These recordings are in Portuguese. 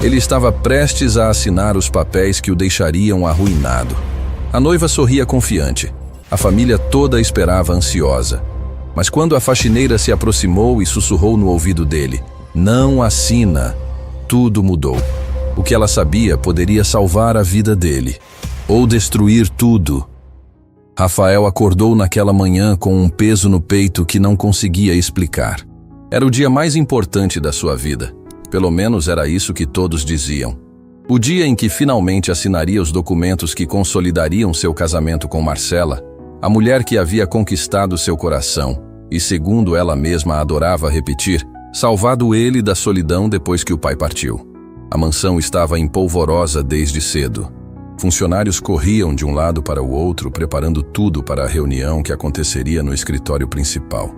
Ele estava prestes a assinar os papéis que o deixariam arruinado. A noiva sorria confiante. A família toda esperava ansiosa. Mas quando a faxineira se aproximou e sussurrou no ouvido dele, "Não assina", tudo mudou. O que ela sabia poderia salvar a vida dele, ou destruir tudo. Rafael acordou naquela manhã com um peso no peito que não conseguia explicar. Era o dia mais importante da sua vida. Pelo menos era isso que todos diziam. O dia em que finalmente assinaria os documentos que consolidariam seu casamento com Marcela, a mulher que havia conquistado seu coração e, segundo ela mesma adorava repetir, salvado ele da solidão depois que o pai partiu. A mansão estava empolvorosa desde cedo. Funcionários corriam de um lado para o outro, preparando tudo para a reunião que aconteceria no escritório principal.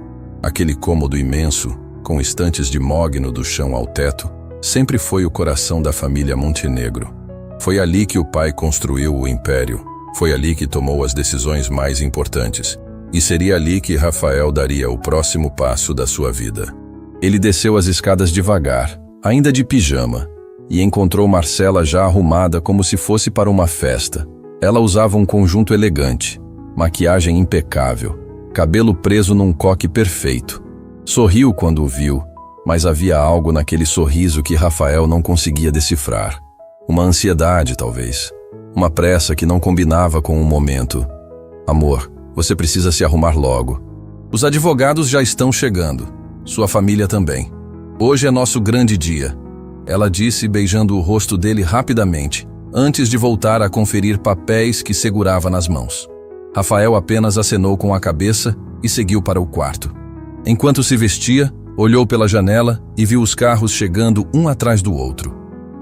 Aquele cômodo imenso, com estantes de mogno do chão ao teto, sempre foi o coração da família Montenegro. Foi ali que o pai construiu o império. Foi ali que tomou as decisões mais importantes. E seria ali que Rafael daria o próximo passo da sua vida. Ele desceu as escadas devagar, ainda de pijama, e encontrou Marcela já arrumada como se fosse para uma festa. Ela usava um conjunto elegante, maquiagem impecável, cabelo preso num coque perfeito. Sorriu quando o viu, mas havia algo naquele sorriso que Rafael não conseguia decifrar. Uma ansiedade, talvez. Uma pressa que não combinava com o momento. "Amor, você precisa se arrumar logo. Os advogados já estão chegando. Sua família também. Hoje é nosso grande dia", ela disse, beijando o rosto dele rapidamente, antes de voltar a conferir papéis que segurava nas mãos. Rafael apenas acenou com a cabeça e seguiu para o quarto. Enquanto se vestia, olhou pela janela e viu os carros chegando um atrás do outro.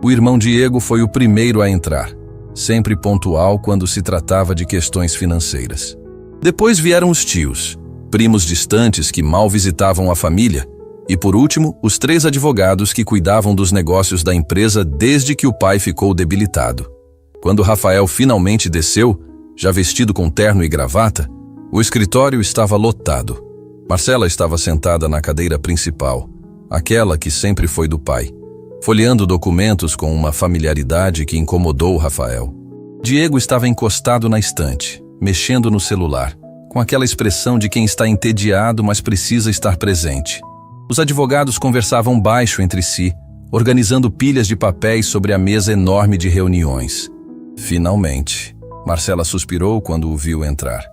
O irmão Diego foi o primeiro a entrar, sempre pontual quando se tratava de questões financeiras. Depois vieram os tios, primos distantes que mal visitavam a família, e por último, os 3 advogados que cuidavam dos negócios da empresa desde que o pai ficou debilitado. Quando Rafael finalmente desceu, já vestido com terno e gravata, o escritório estava lotado. Marcela estava sentada na cadeira principal, aquela que sempre foi do pai, folheando documentos com uma familiaridade que incomodou Rafael. Diego estava encostado na estante, mexendo no celular, com aquela expressão de quem está entediado, mas precisa estar presente. Os advogados conversavam baixo entre si, organizando pilhas de papéis sobre a mesa enorme de reuniões. Finalmente, Marcela suspirou quando o viu entrar.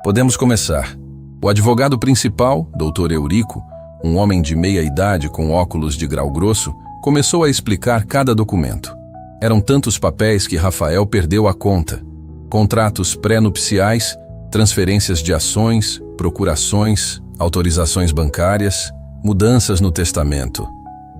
"Podemos começar." O advogado principal, Dr. Eurico, um homem de meia idade com óculos de grau grosso, começou a explicar cada documento. Eram tantos papéis que Rafael perdeu a conta. Contratos pré-nupciais, transferências de ações, procurações, autorizações bancárias, mudanças no testamento.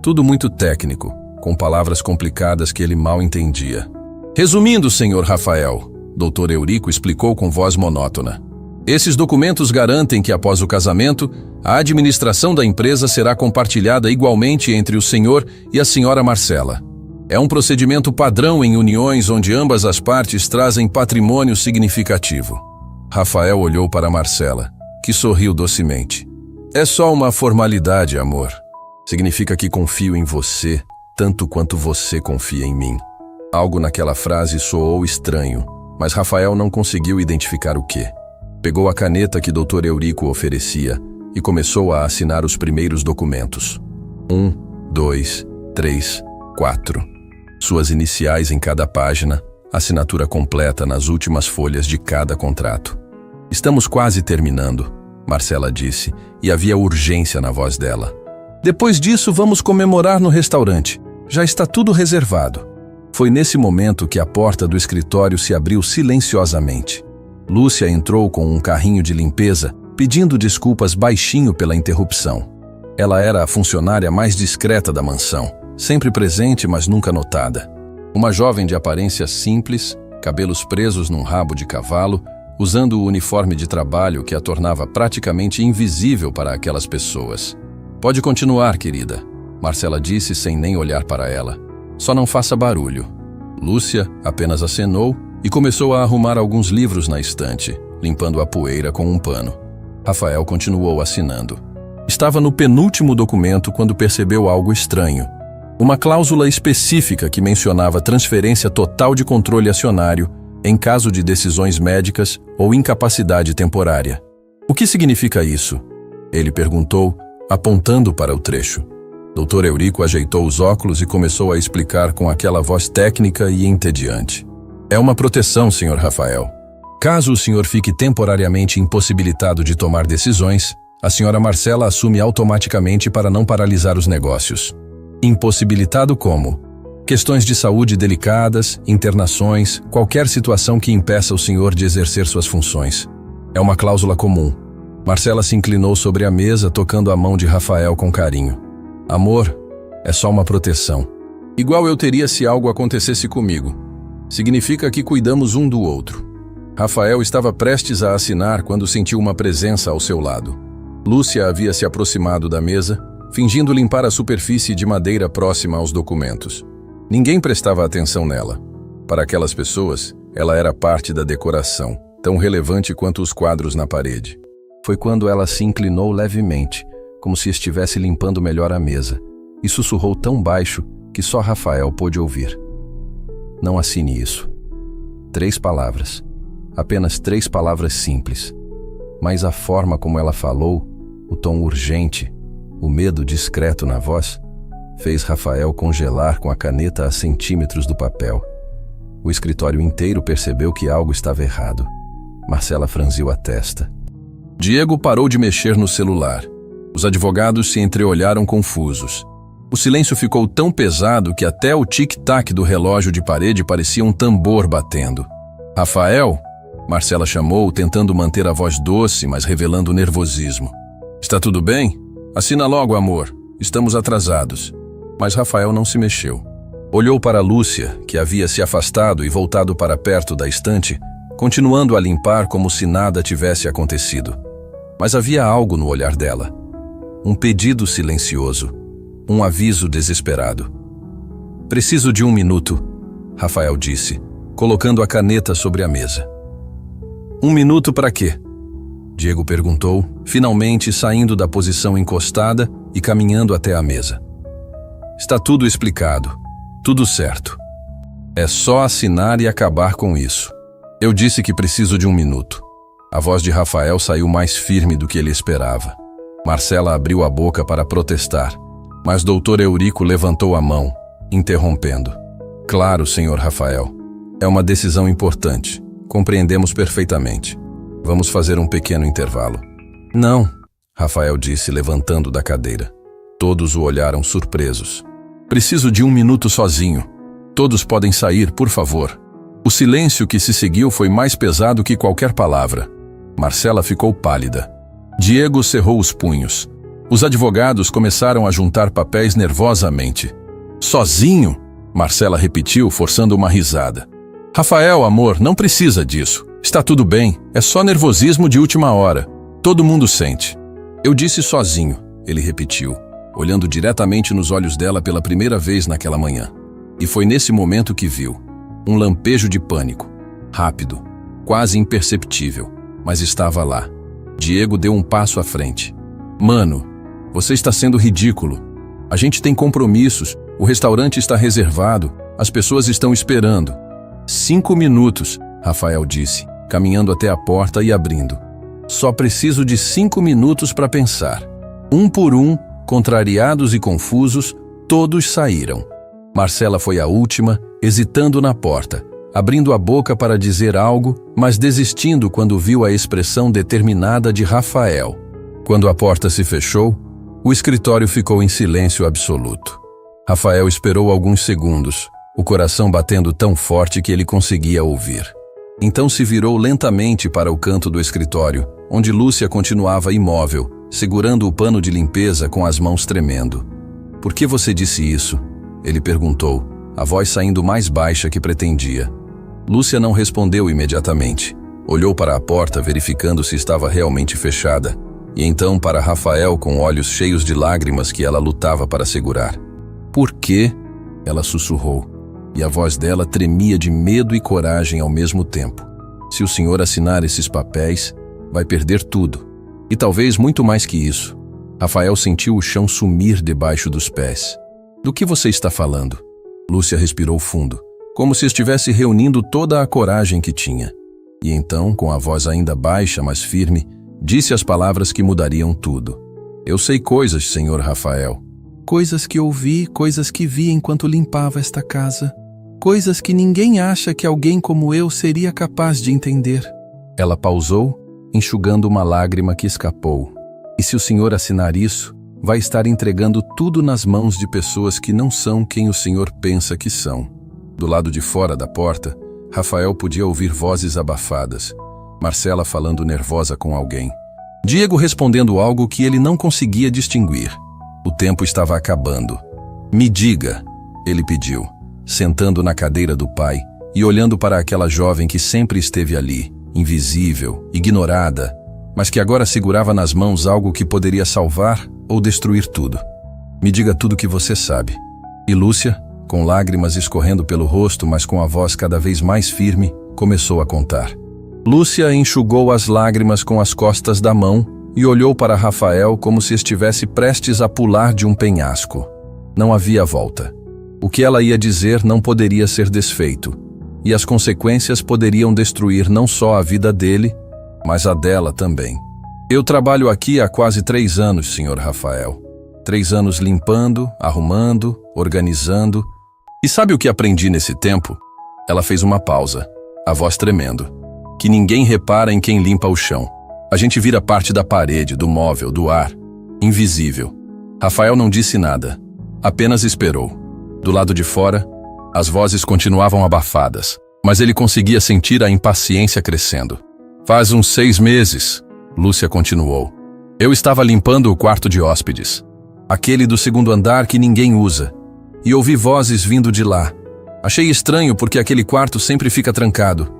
Tudo muito técnico, com palavras complicadas que ele mal entendia. "Resumindo, senhor Rafael", Dr. Eurico explicou com voz monótona, "esses documentos garantem que após o casamento, a administração da empresa será compartilhada igualmente entre o senhor e a senhora Marcela. É um procedimento padrão em uniões onde ambas as partes trazem patrimônio significativo." Rafael olhou para Marcela, que sorriu docemente. "É só uma formalidade, amor. Significa que confio em você, tanto quanto você confia em mim." Algo naquela frase soou estranho, mas Rafael não conseguiu identificar o quê. Pegou a caneta que Dr. Eurico oferecia e começou a assinar os primeiros documentos. 1, 2, 3, 4. Suas iniciais em cada página, assinatura completa nas últimas folhas de cada contrato. "Estamos quase terminando", Marcela disse, e havia urgência na voz dela. "Depois disso, vamos comemorar no restaurante. Já está tudo reservado." Foi nesse momento que a porta do escritório se abriu silenciosamente. Lúcia entrou com um carrinho de limpeza, pedindo desculpas baixinho pela interrupção. Ela era a funcionária mais discreta da mansão, sempre presente, mas nunca notada. Uma jovem de aparência simples, cabelos presos num rabo de cavalo, usando o uniforme de trabalho que a tornava praticamente invisível para aquelas pessoas. "Pode continuar, querida", Marcela disse sem nem olhar para ela. "Só não faça barulho." Lúcia apenas acenou e começou a arrumar alguns livros na estante, limpando a poeira com um pano. Rafael continuou assinando. Estava no penúltimo documento quando percebeu algo estranho. Uma cláusula específica que mencionava transferência total de controle acionário em caso de decisões médicas ou incapacidade temporária. O que significa isso? Ele perguntou, apontando para o trecho. Dr. Eurico ajeitou os óculos e começou a explicar com aquela voz técnica e entediante. É uma proteção, Sr. Rafael. Caso o senhor fique temporariamente impossibilitado de tomar decisões, a Sra. Marcela assume automaticamente para não paralisar os negócios. Impossibilitado como? Questões de saúde delicadas, internações, qualquer situação que impeça o senhor de exercer suas funções. É uma cláusula comum. Marcela se inclinou sobre a mesa, tocando a mão de Rafael com carinho. Amor, é só uma proteção. Igual eu teria se algo acontecesse comigo. Significa que cuidamos um do outro. Rafael estava prestes a assinar quando sentiu uma presença ao seu lado. Lúcia havia se aproximado da mesa, fingindo limpar a superfície de madeira próxima aos documentos. Ninguém prestava atenção nela. Para aquelas pessoas, ela era parte da decoração, tão relevante quanto os quadros na parede. Foi quando ela se inclinou levemente, como se estivesse limpando melhor a mesa, e sussurrou tão baixo que só Rafael pôde ouvir. Não assine isso. 3 palavras. Apenas 3 palavras simples. Mas a forma como ela falou, o tom urgente, o medo discreto na voz, fez Rafael congelar com a caneta a centímetros do papel. O escritório inteiro percebeu que algo estava errado. Marcela franziu a testa. Diego parou de mexer no celular. Os advogados se entreolharam confusos. O silêncio ficou tão pesado que até o tic-tac do relógio de parede parecia um tambor batendo. Rafael? Marcela chamou, tentando manter a voz doce, mas revelando nervosismo. Está tudo bem? Assina logo, amor. Estamos atrasados. Mas Rafael não se mexeu. Olhou para Lúcia, que havia se afastado e voltado para perto da estante, continuando a limpar como se nada tivesse acontecido. Mas havia algo no olhar dela. Um pedido silencioso. Um aviso desesperado. Preciso de 1 minuto, Rafael disse, colocando a caneta sobre a mesa. 1 minuto para quê? Diego perguntou, finalmente saindo da posição encostada e caminhando até a mesa. Está tudo explicado. Tudo certo. É só assinar e acabar com isso. Eu disse que preciso de 1 minuto. A voz de Rafael saiu mais firme do que ele esperava. Marcela abriu a boca para protestar, mas Dr. Eurico levantou a mão, interrompendo. Claro, Sr. Rafael. É uma decisão importante. Compreendemos perfeitamente. Vamos fazer um pequeno intervalo. Não, Rafael disse, levantando da cadeira. Todos o olharam surpresos. Preciso de 1 minuto sozinho. Todos podem sair, por favor. O silêncio que se seguiu foi mais pesado que qualquer palavra. Marcela ficou pálida. Diego cerrou os punhos. Os advogados começaram a juntar papéis nervosamente. Sozinho? Marcela repetiu, forçando uma risada. Rafael, amor, não precisa disso. Está tudo bem, é só nervosismo de última hora. Todo mundo sente. Eu disse sozinho, ele repetiu, olhando diretamente nos olhos dela pela primeira vez naquela manhã. E foi nesse momento que viu. Um lampejo de pânico. Rápido, quase imperceptível, mas estava lá. Diego deu um passo à frente. Mano, você está sendo ridículo. A gente tem compromissos, o restaurante está reservado, as pessoas estão esperando. 5 minutos, Rafael disse, caminhando até a porta e abrindo. Só preciso de 5 minutos para pensar. Um por um, contrariados e confusos, todos saíram. Marcela foi a última, hesitando na porta, abrindo a boca para dizer algo, mas desistindo quando viu a expressão determinada de Rafael. Quando a porta se fechou, o escritório ficou em silêncio absoluto. Rafael esperou alguns segundos, o coração batendo tão forte que ele conseguia ouvir. Então se virou lentamente para o canto do escritório, onde Lúcia continuava imóvel, segurando o pano de limpeza com as mãos tremendo. Por que você disse isso? Ele perguntou, a voz saindo mais baixa que pretendia. Lúcia não respondeu imediatamente. Olhou para a porta verificando se estava realmente fechada, e então para Rafael com olhos cheios de lágrimas que ela lutava para segurar. Por quê? Ela sussurrou, e a voz dela tremia de medo e coragem ao mesmo tempo. Se o senhor assinar esses papéis, vai perder tudo. E talvez muito mais que isso. Rafael sentiu o chão sumir debaixo dos pés. Do que você está falando? Lúcia respirou fundo, como se estivesse reunindo toda a coragem que tinha. E então, com a voz ainda baixa, mas firme, disse as palavras que mudariam tudo. Eu sei coisas, senhor Rafael. Coisas que ouvi, coisas que vi enquanto limpava esta casa. Coisas que ninguém acha que alguém como eu seria capaz de entender. Ela pausou, enxugando uma lágrima que escapou. E se o senhor assinar isso, vai estar entregando tudo nas mãos de pessoas que não são quem o senhor pensa que são. Do lado de fora da porta, Rafael podia ouvir vozes abafadas. Marcela falando nervosa com alguém. Diego respondendo algo que ele não conseguia distinguir. O tempo estava acabando. Me diga, ele pediu, sentando na cadeira do pai e olhando para aquela jovem que sempre esteve ali, invisível, ignorada, mas que agora segurava nas mãos algo que poderia salvar ou destruir tudo. Me diga tudo o que você sabe. E Lúcia, com lágrimas escorrendo pelo rosto, mas com a voz cada vez mais firme, começou a contar. Lúcia enxugou as lágrimas com as costas da mão e olhou para Rafael como se estivesse prestes a pular de um penhasco. Não havia volta. O que ela ia dizer não poderia ser desfeito, e as consequências poderiam destruir não só a vida dele, mas a dela também. Eu trabalho aqui há quase 3 anos, senhor Rafael. 3 anos limpando, arrumando, organizando. E sabe o que aprendi nesse tempo? Ela fez uma pausa, a voz tremendo. Que ninguém repara em quem limpa o chão. A gente vira parte da parede, do móvel, do ar. Invisível. Rafael não disse nada. Apenas esperou. Do lado de fora, as vozes continuavam abafadas, mas ele conseguia sentir a impaciência crescendo. Faz uns 6 meses, Lúcia continuou. Eu estava limpando o quarto de hóspedes. Aquele do 2º andar que ninguém usa. E ouvi vozes vindo de lá. Achei estranho porque aquele quarto sempre fica trancado.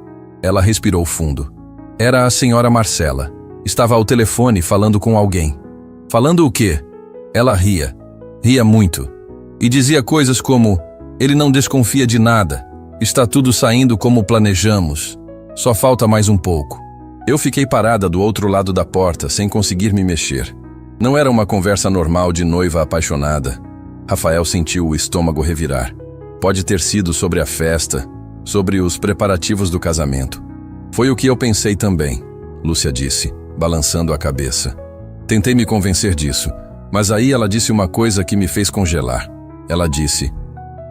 Ela respirou fundo. Era a senhora Marcela. Estava ao telefone falando com alguém. Falando o quê? Ela ria. Ria muito. E dizia coisas como: ele não desconfia de nada. Está tudo saindo como planejamos. Só falta mais um pouco. Eu fiquei parada do outro lado da porta, sem conseguir me mexer. Não era uma conversa normal de noiva apaixonada. Rafael sentiu o estômago revirar. Pode ter sido sobre a festa, sobre os preparativos do casamento. Foi o que eu pensei também, Lúcia disse, balançando a cabeça. Tentei me convencer disso, mas aí ela disse uma coisa que me fez congelar. Ela disse: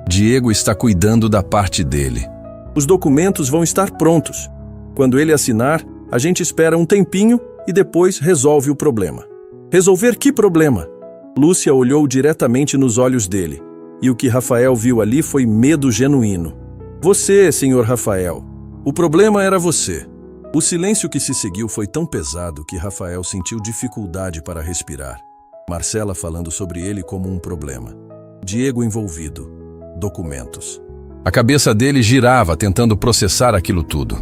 Diego está cuidando da parte dele. Os documentos vão estar prontos. Quando ele assinar, a gente espera um tempinho e depois resolve o problema. Resolver que problema? Lúcia olhou diretamente nos olhos dele, e o que Rafael viu ali foi medo genuíno. Você, senhor Rafael. O problema era você. O silêncio que se seguiu foi tão pesado que Rafael sentiu dificuldade para respirar. Marcela falando sobre ele como um problema. Diego envolvido. Documentos. A cabeça dele girava tentando processar aquilo tudo.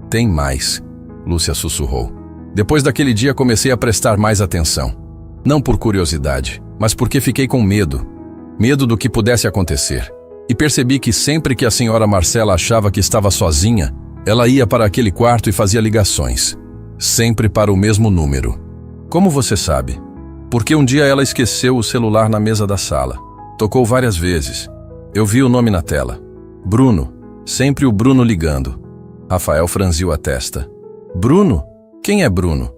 Tem mais, Lúcia sussurrou. Depois daquele dia comecei a prestar mais atenção. Não por curiosidade, mas porque fiquei com medo. Medo do que pudesse acontecer. E percebi que sempre que a senhora Marcela achava que estava sozinha, ela ia para aquele quarto e fazia ligações. Sempre para o mesmo número. Como você sabe? Porque um dia ela esqueceu o celular na mesa da sala. Tocou várias vezes. Eu vi o nome na tela. Bruno. Sempre o Bruno ligando. Rafael franziu a testa. Bruno? Quem é Bruno?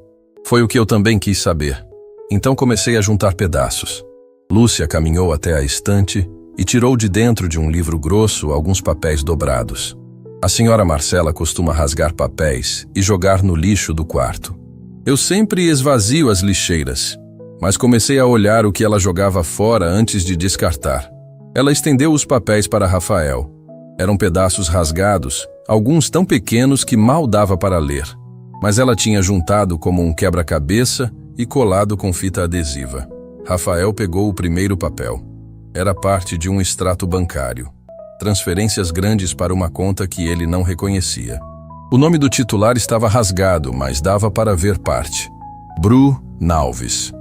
Foi o que eu também quis saber. Então comecei a juntar pedaços. Lúcia caminhou até a estante e tirou de dentro de um livro grosso alguns papéis dobrados. A senhora Marcela costuma rasgar papéis e jogar no lixo do quarto. Eu sempre esvazio as lixeiras, mas comecei a olhar o que ela jogava fora antes de descartar. Ela estendeu os papéis para Rafael. Eram pedaços rasgados, alguns tão pequenos que mal dava para ler. Mas ela tinha juntado como um quebra-cabeça e colado com fita adesiva. Rafael pegou o primeiro papel. Era parte de um extrato bancário. Transferências grandes para uma conta que ele não reconhecia. O nome do titular estava rasgado, mas dava para ver parte. Nalves.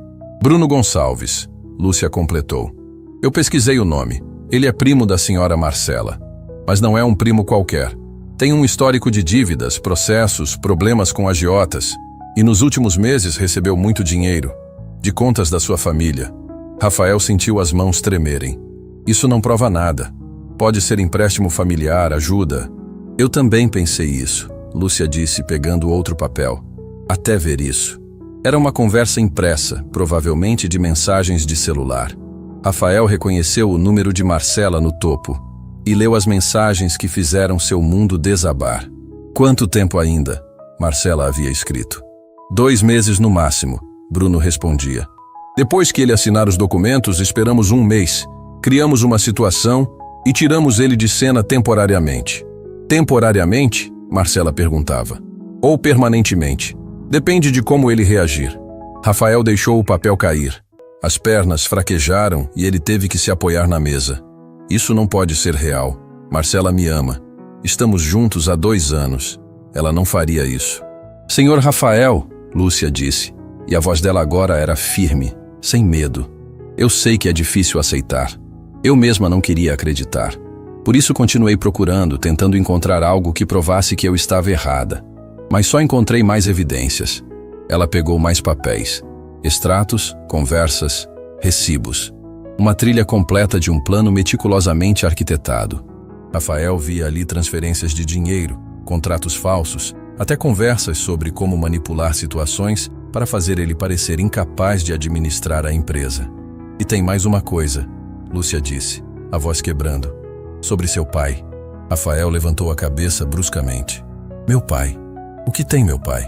Bruno Gonçalves, Lúcia completou. Eu pesquisei o nome. Ele é primo da senhora Marcela. Mas não é um primo qualquer. Tem um histórico de dívidas, processos, problemas com agiotas. E nos últimos meses recebeu muito dinheiro. De contas da sua família. Rafael sentiu as mãos tremerem. Isso não prova nada. Pode ser empréstimo familiar, ajuda. Eu também pensei isso, Lúcia disse, pegando outro papel. Até ver isso. Era uma conversa impressa, provavelmente de mensagens de celular. Rafael reconheceu o número de Marcela no topo e leu as mensagens que fizeram seu mundo desabar. Quanto tempo ainda? Marcela havia escrito. 2 meses no máximo, Bruno respondia. Depois que ele assinar os documentos, esperamos 1 mês. Criamos uma situação e tiramos ele de cena temporariamente. Temporariamente? Marcela perguntava. Ou permanentemente. Depende de como ele reagir. Rafael deixou o papel cair. As pernas fraquejaram e ele teve que se apoiar na mesa. Isso não pode ser real. Marcela me ama. Estamos juntos há 2 anos. Ela não faria isso. Senhor Rafael, Lúcia disse, e a voz dela agora era firme, sem medo. Eu sei que é difícil aceitar. Eu mesma não queria acreditar. Por isso continuei procurando, tentando encontrar algo que provasse que eu estava errada. Mas só encontrei mais evidências. Ela pegou mais papéis. Extratos, conversas, recibos. Uma trilha completa de um plano meticulosamente arquitetado. Rafael via ali transferências de dinheiro, contratos falsos, até conversas sobre como manipular situações para fazer ele parecer incapaz de administrar a empresa. E tem mais uma coisa, Lúcia disse, a voz quebrando. Sobre seu pai. Rafael levantou a cabeça bruscamente. Meu pai? O que tem, meu pai?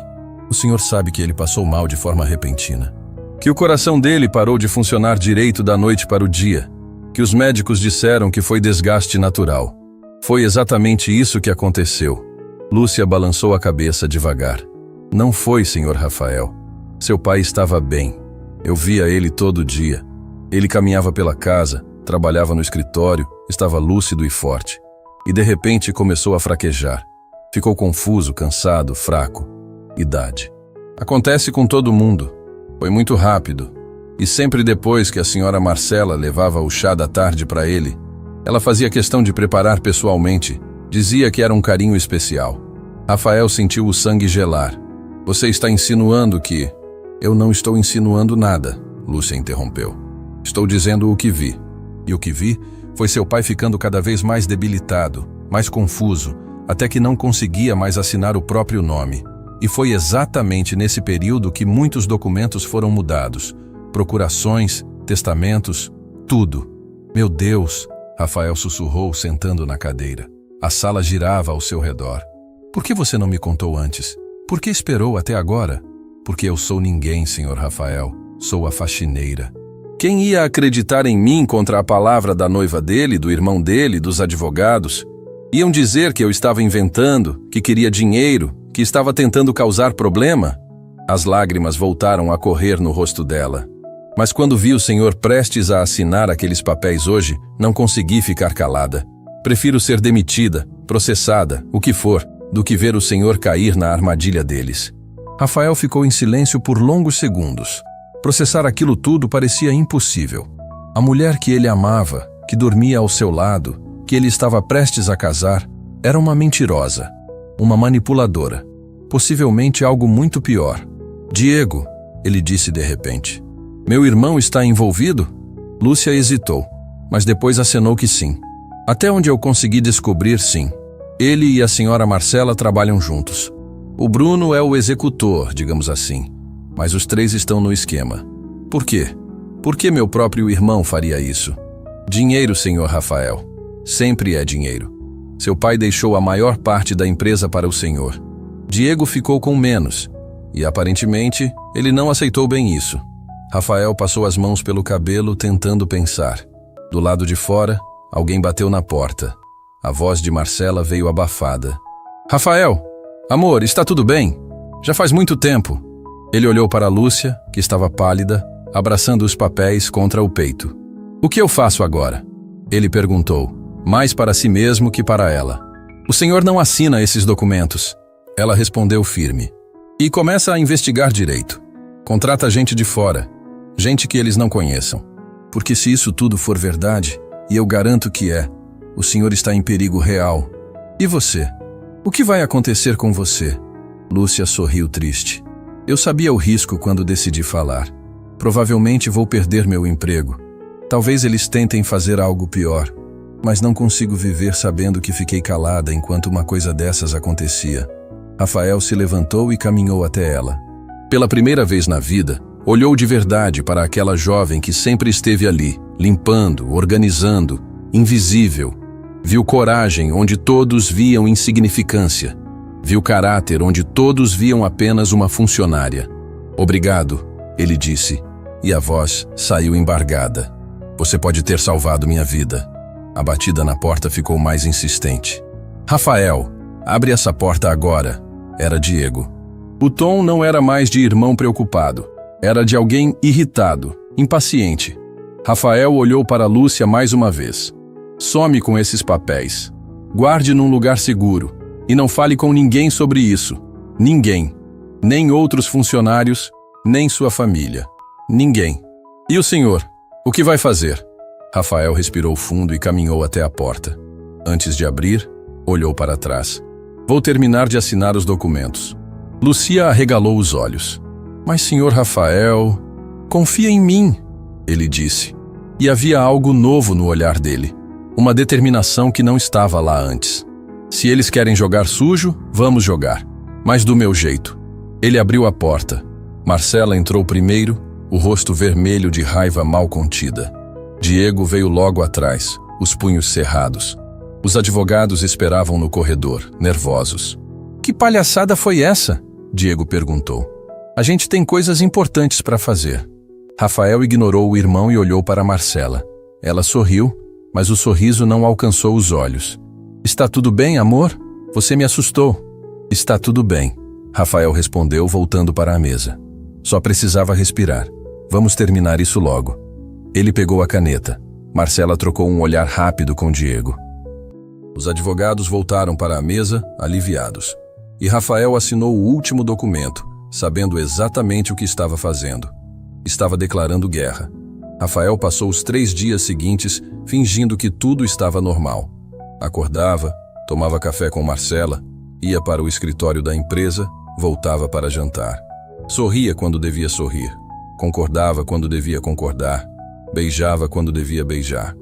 O senhor sabe que ele passou mal de forma repentina. Que o coração dele parou de funcionar direito da noite para o dia. Que os médicos disseram que foi desgaste natural. Foi exatamente isso que aconteceu. Lúcia balançou a cabeça devagar. Não foi, senhor Rafael. Seu pai estava bem. Eu via ele todo dia. Ele caminhava pela casa, trabalhava no escritório, estava lúcido e forte. E de repente começou a fraquejar. Ficou confuso, cansado, fraco. Idade. Acontece com todo mundo. Foi muito rápido. E sempre depois que a senhora Marcela levava o chá da tarde para ele, ela fazia questão de preparar pessoalmente. Dizia que era um carinho especial. Rafael sentiu o sangue gelar. Você está insinuando que... Eu não estou insinuando nada, Lúcia interrompeu. Estou dizendo o que vi. E o que vi foi seu pai ficando cada vez mais debilitado, mais confuso, até que não conseguia mais assinar o próprio nome. E foi exatamente nesse período que muitos documentos foram mudados. Procurações, testamentos, tudo. Meu Deus, Rafael sussurrou sentando na cadeira. A sala girava ao seu redor. Por que você não me contou antes? Por que esperou até agora? Porque eu sou ninguém, senhor Rafael. Sou a faxineira. Quem ia acreditar em mim contra a palavra da noiva dele, do irmão dele, dos advogados? Iam dizer que eu estava inventando, que queria dinheiro, que estava tentando causar problema? As lágrimas voltaram a correr no rosto dela. Mas quando vi o senhor prestes a assinar aqueles papéis hoje, não consegui ficar calada. Prefiro ser demitida, processada, o que for, do que ver o senhor cair na armadilha deles. Rafael ficou em silêncio por longos segundos. Processar aquilo tudo parecia impossível. A mulher que ele amava, que dormia ao seu lado, que ele estava prestes a casar, era uma mentirosa, uma manipuladora. Possivelmente algo muito pior. Diego, ele disse de repente. Meu irmão está envolvido? Lúcia hesitou, mas depois acenou que sim. Até onde eu consegui descobrir, sim. Ele e a senhora Marcela trabalham juntos. O Bruno é o executor, digamos assim. Mas os 3 estão no esquema. Por quê? Por que meu próprio irmão faria isso? Dinheiro, senhor Rafael. Sempre é dinheiro. Seu pai deixou a maior parte da empresa para o senhor. Diego ficou com menos. E aparentemente, ele não aceitou bem isso. Rafael passou as mãos pelo cabelo tentando pensar. Do lado de fora, alguém bateu na porta. A voz de Marcela veio abafada. Rafael! Amor, está tudo bem? Já faz muito tempo. Ele olhou para Lúcia, que estava pálida, abraçando os papéis contra o peito. O que eu faço agora? Ele perguntou, mais para si mesmo que para ela. O senhor não assina esses documentos. Ela respondeu firme. E começa a investigar direito. Contrata gente de fora, gente que eles não conheçam. Porque se isso tudo for verdade, e eu garanto que é, o senhor está em perigo real. E você? O que vai acontecer com você? Lúcia sorriu triste. Eu sabia o risco quando decidi falar. Provavelmente vou perder meu emprego. Talvez eles tentem fazer algo pior, mas não consigo viver sabendo que fiquei calada enquanto uma coisa dessas acontecia. Rafael se levantou e caminhou até ela. Pela primeira vez na vida, olhou de verdade para aquela jovem que sempre esteve ali, limpando, organizando, invisível. Viu coragem onde todos viam insignificância. Viu caráter onde todos viam apenas uma funcionária. Obrigado, ele disse, e a voz saiu embargada. Você pode ter salvado minha vida. A batida na porta ficou mais insistente. Rafael, abre essa porta agora. Era Diego. O tom não era mais de irmão preocupado. Era de alguém irritado, impaciente. Rafael olhou para Lúcia mais uma vez. Some com esses papéis. Guarde num lugar seguro. E não fale com ninguém sobre isso. Ninguém. Nem outros funcionários, nem sua família. Ninguém. E o senhor? O que vai fazer? Rafael respirou fundo e caminhou até a porta. Antes de abrir, olhou para trás. Vou terminar de assinar os documentos. Lúcia arregalou os olhos. Mas, senhor Rafael, confia em mim, ele disse. E havia algo novo no olhar dele. Uma determinação que não estava lá antes. Se eles querem jogar sujo, vamos jogar. Mas do meu jeito. Ele abriu a porta. Marcela entrou primeiro, o rosto vermelho de raiva mal contida. Diego veio logo atrás, os punhos cerrados. Os advogados esperavam no corredor, nervosos. Que palhaçada foi essa? Diego perguntou. A gente tem coisas importantes para fazer. Rafael ignorou o irmão e olhou para Marcela. Ela sorriu, mas o sorriso não alcançou os olhos. Está tudo bem, amor? Você me assustou. Está tudo bem, Rafael respondeu, voltando para a mesa. Só precisava respirar. Vamos terminar isso logo. Ele pegou a caneta. Marcela trocou um olhar rápido com Diego. Os advogados voltaram para a mesa, aliviados. E Rafael assinou o último documento, sabendo exatamente o que estava fazendo. Estava declarando guerra. Rafael passou os 3 dias seguintes fingindo que tudo estava normal. Acordava, tomava café com Marcela, ia para o escritório da empresa, voltava para jantar. Sorria quando devia sorrir, concordava quando devia concordar, beijava quando devia beijar.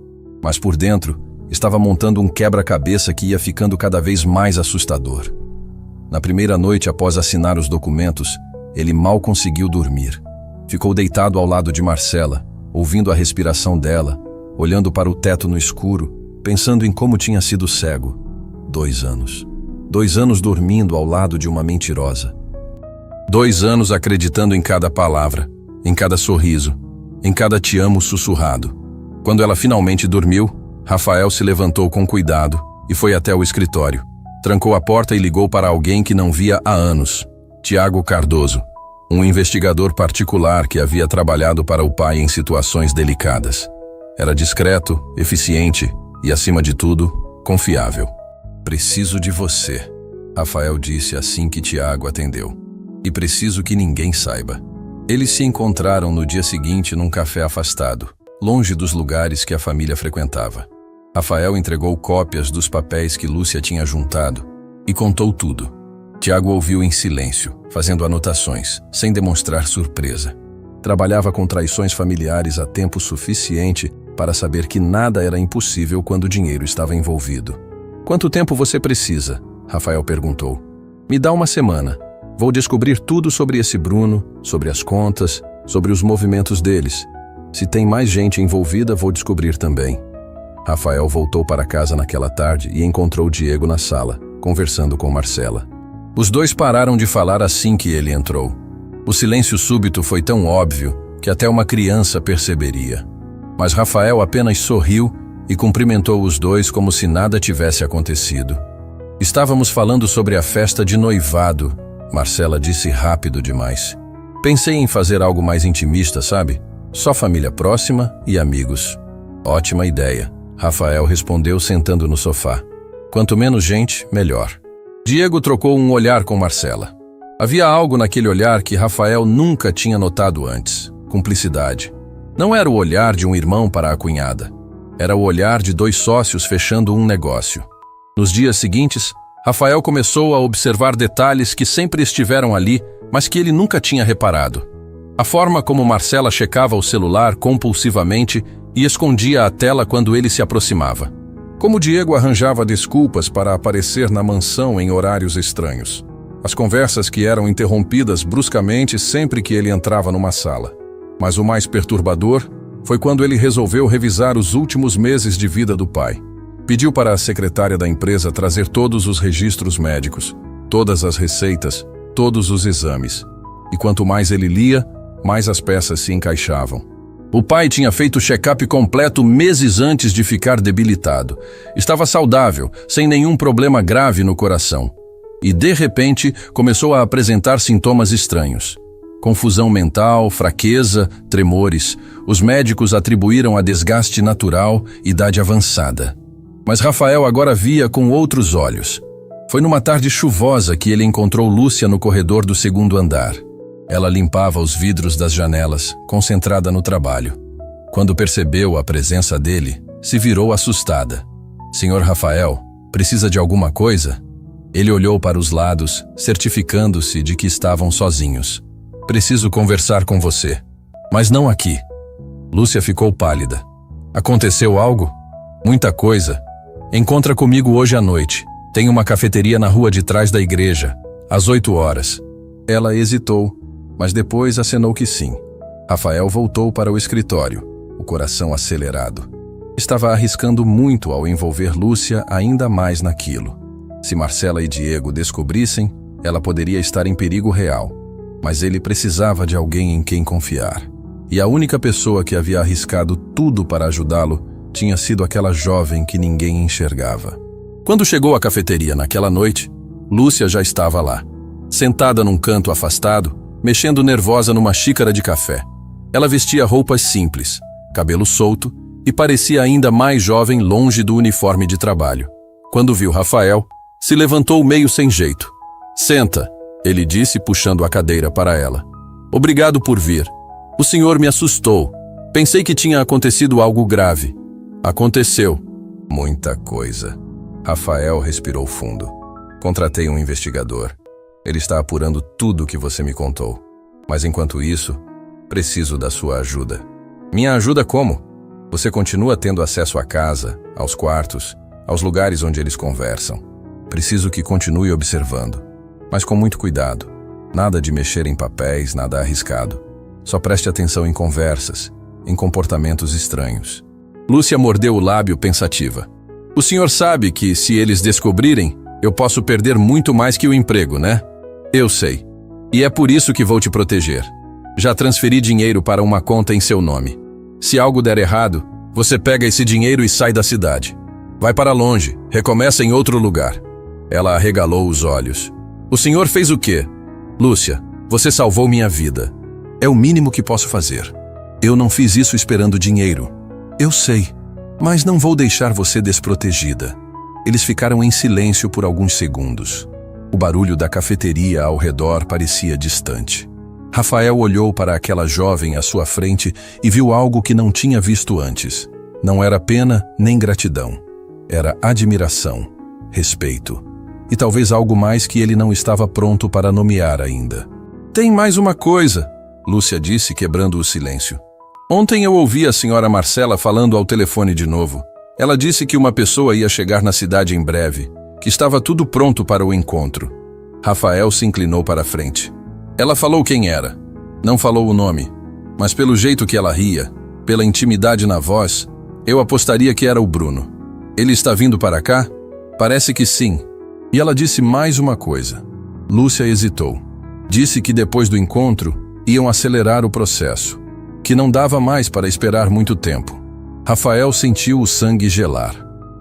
Mas por dentro, estava montando um quebra-cabeça que ia ficando cada vez mais assustador. Na primeira noite após assinar os documentos, ele mal conseguiu dormir. Ficou deitado ao lado de Marcela, ouvindo a respiração dela, olhando para o teto no escuro, pensando em como tinha sido cego. 2 anos. 2 anos dormindo ao lado de uma mentirosa. 2 anos acreditando em cada palavra, em cada sorriso, em cada te amo sussurrado. Quando ela finalmente dormiu, Rafael se levantou com cuidado e foi até o escritório. Trancou a porta e ligou para alguém que não via há anos. Tiago Cardoso, um investigador particular que havia trabalhado para o pai em situações delicadas. Era discreto, eficiente e, acima de tudo, confiável. Preciso de você, Rafael disse assim que Tiago atendeu. E preciso que ninguém saiba. Eles se encontraram no dia seguinte num café afastado, longe dos lugares que a família frequentava. Rafael entregou cópias dos papéis que Lúcia tinha juntado e contou tudo. Tiago ouviu em silêncio, fazendo anotações, sem demonstrar surpresa. Trabalhava com traições familiares há tempo suficiente para saber que nada era impossível quando o dinheiro estava envolvido. Quanto tempo você precisa? Rafael perguntou. Me dá 1 semana. Vou descobrir tudo sobre esse Bruno, sobre as contas, sobre os movimentos deles. Se tem mais gente envolvida, vou descobrir também. Rafael voltou para casa naquela tarde e encontrou Diego na sala, conversando com Marcela. Os dois pararam de falar assim que ele entrou. O silêncio súbito foi tão óbvio que até uma criança perceberia. Mas Rafael apenas sorriu e cumprimentou os dois como se nada tivesse acontecido. Estávamos falando sobre a festa de noivado, Marcela disse rápido demais. Pensei em fazer algo mais intimista, sabe? Só família próxima e amigos. Ótima ideia, Rafael respondeu sentando no sofá. Quanto menos gente, melhor. Diego trocou um olhar com Marcela. Havia algo naquele olhar que Rafael nunca tinha notado antes. Cumplicidade. Não era o olhar de um irmão para a cunhada. Era o olhar de 2 sócios fechando um negócio. Nos dias seguintes, Rafael começou a observar detalhes que sempre estiveram ali, mas que ele nunca tinha reparado. A forma como Marcela checava o celular compulsivamente e escondia a tela quando ele se aproximava. Como Diego arranjava desculpas para aparecer na mansão em horários estranhos. As conversas que eram interrompidas bruscamente sempre que ele entrava numa sala. Mas o mais perturbador foi quando ele resolveu revisar os últimos meses de vida do pai. Pediu para a secretária da empresa trazer todos os registros médicos, todas as receitas, todos os exames. E quanto mais ele lia, mais as peças se encaixavam. O pai tinha feito o check-up completo meses antes de ficar debilitado. Estava saudável, sem nenhum problema grave no coração. E, de repente, começou a apresentar sintomas estranhos. Confusão mental, fraqueza, tremores. Os médicos atribuíram a desgaste natural, idade avançada. Mas Rafael agora via com outros olhos. Foi numa tarde chuvosa que ele encontrou Lúcia no corredor do segundo andar. Ela limpava os vidros das janelas, concentrada no trabalho. Quando percebeu a presença dele, se virou assustada. "Senhor Rafael, precisa de alguma coisa?" Ele olhou para os lados, certificando-se de que estavam sozinhos. "Preciso conversar com você, mas não aqui." Lúcia ficou pálida. "Aconteceu algo?" "Muita coisa. Encontra comigo hoje à noite. Tem uma cafeteria na rua de trás da igreja, às 8 horas. Ela hesitou, mas depois acenou que sim. Rafael voltou para o escritório, o coração acelerado. Estava arriscando muito ao envolver Lúcia ainda mais naquilo. Se Marcela e Diego descobrissem, ela poderia estar em perigo real. Mas ele precisava de alguém em quem confiar. E a única pessoa que havia arriscado tudo para ajudá-lo tinha sido aquela jovem que ninguém enxergava. Quando chegou à cafeteria naquela noite, Lúcia já estava lá, sentada num canto afastado, mexendo nervosa numa xícara de café. Ela vestia roupas simples, cabelo solto e parecia ainda mais jovem longe do uniforme de trabalho. Quando viu Rafael, se levantou meio sem jeito. "Senta", ele disse puxando a cadeira para ela. "Obrigado por vir. O senhor me assustou. Pensei que tinha acontecido algo grave." "Aconteceu muita coisa." Rafael respirou fundo. "Contratei um investigador. Ele está apurando tudo o que você me contou. Mas enquanto isso, preciso da sua ajuda." "Minha ajuda como?" "Você continua tendo acesso à casa, aos quartos, aos lugares onde eles conversam. Preciso que continue observando, mas com muito cuidado. Nada de mexer em papéis, nada arriscado. Só preste atenção em conversas, em comportamentos estranhos." Lúcia mordeu o lábio pensativa. "O senhor sabe que, se eles descobrirem, eu posso perder muito mais que o emprego, né?" "Eu sei. E é por isso que vou te proteger. Já transferi dinheiro para uma conta em seu nome. Se algo der errado, você pega esse dinheiro e sai da cidade. Vai para longe, recomeça em outro lugar." Ela arregalou os olhos. "O senhor fez o quê?" "Lúcia, você salvou minha vida. É o mínimo que posso fazer. Eu não fiz isso esperando dinheiro. Eu sei, mas não vou deixar você desprotegida." Eles ficaram em silêncio por alguns segundos. O barulho da cafeteria ao redor parecia distante. Rafael olhou para aquela jovem à sua frente e viu algo que não tinha visto antes. Não era pena nem gratidão. Era admiração, respeito. E talvez algo mais que ele não estava pronto para nomear ainda. "Tem mais uma coisa", Lúcia disse, quebrando o silêncio. "Ontem eu ouvi a senhora Marcela falando ao telefone de novo. Ela disse que uma pessoa ia chegar na cidade em breve, que estava tudo pronto para o encontro." Rafael se inclinou para a frente. "Ela falou quem era. Não falou o nome, mas pelo jeito que ela ria, pela intimidade na voz, eu apostaria que era o Bruno. Ele está vindo para cá? Parece que sim." E ela disse mais uma coisa. Lúcia hesitou. Disse que depois do encontro, iam acelerar o processo, que não dava mais para esperar muito tempo. Rafael sentiu o sangue gelar.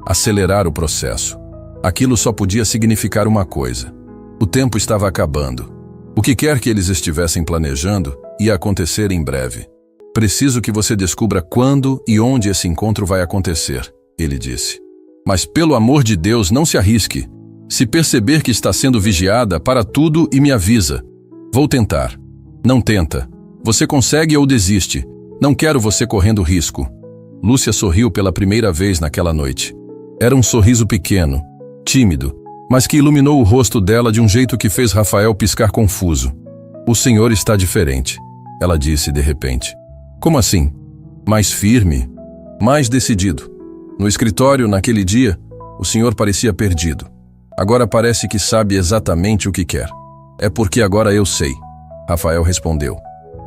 Acelerar o processo. Aquilo só podia significar uma coisa. O tempo estava acabando. O que quer que eles estivessem planejando, ia acontecer em breve. "Preciso que você descubra quando e onde esse encontro vai acontecer", ele disse. "Mas pelo amor de Deus, não se arrisque. Se perceber que está sendo vigiada, para tudo e me avisa. Vou tentar." "Não tenta. Você consegue ou desiste. Não quero você correndo risco." Lúcia sorriu pela primeira vez naquela noite. Era um sorriso pequeno, tímido, mas que iluminou o rosto dela de um jeito que fez Rafael piscar confuso. "O senhor está diferente", ela disse de repente. "Como assim?" "Mais firme." mais decidido. No escritório, naquele dia, o senhor parecia perdido. Agora parece que sabe exatamente o que quer. É porque agora eu sei, Rafael respondeu.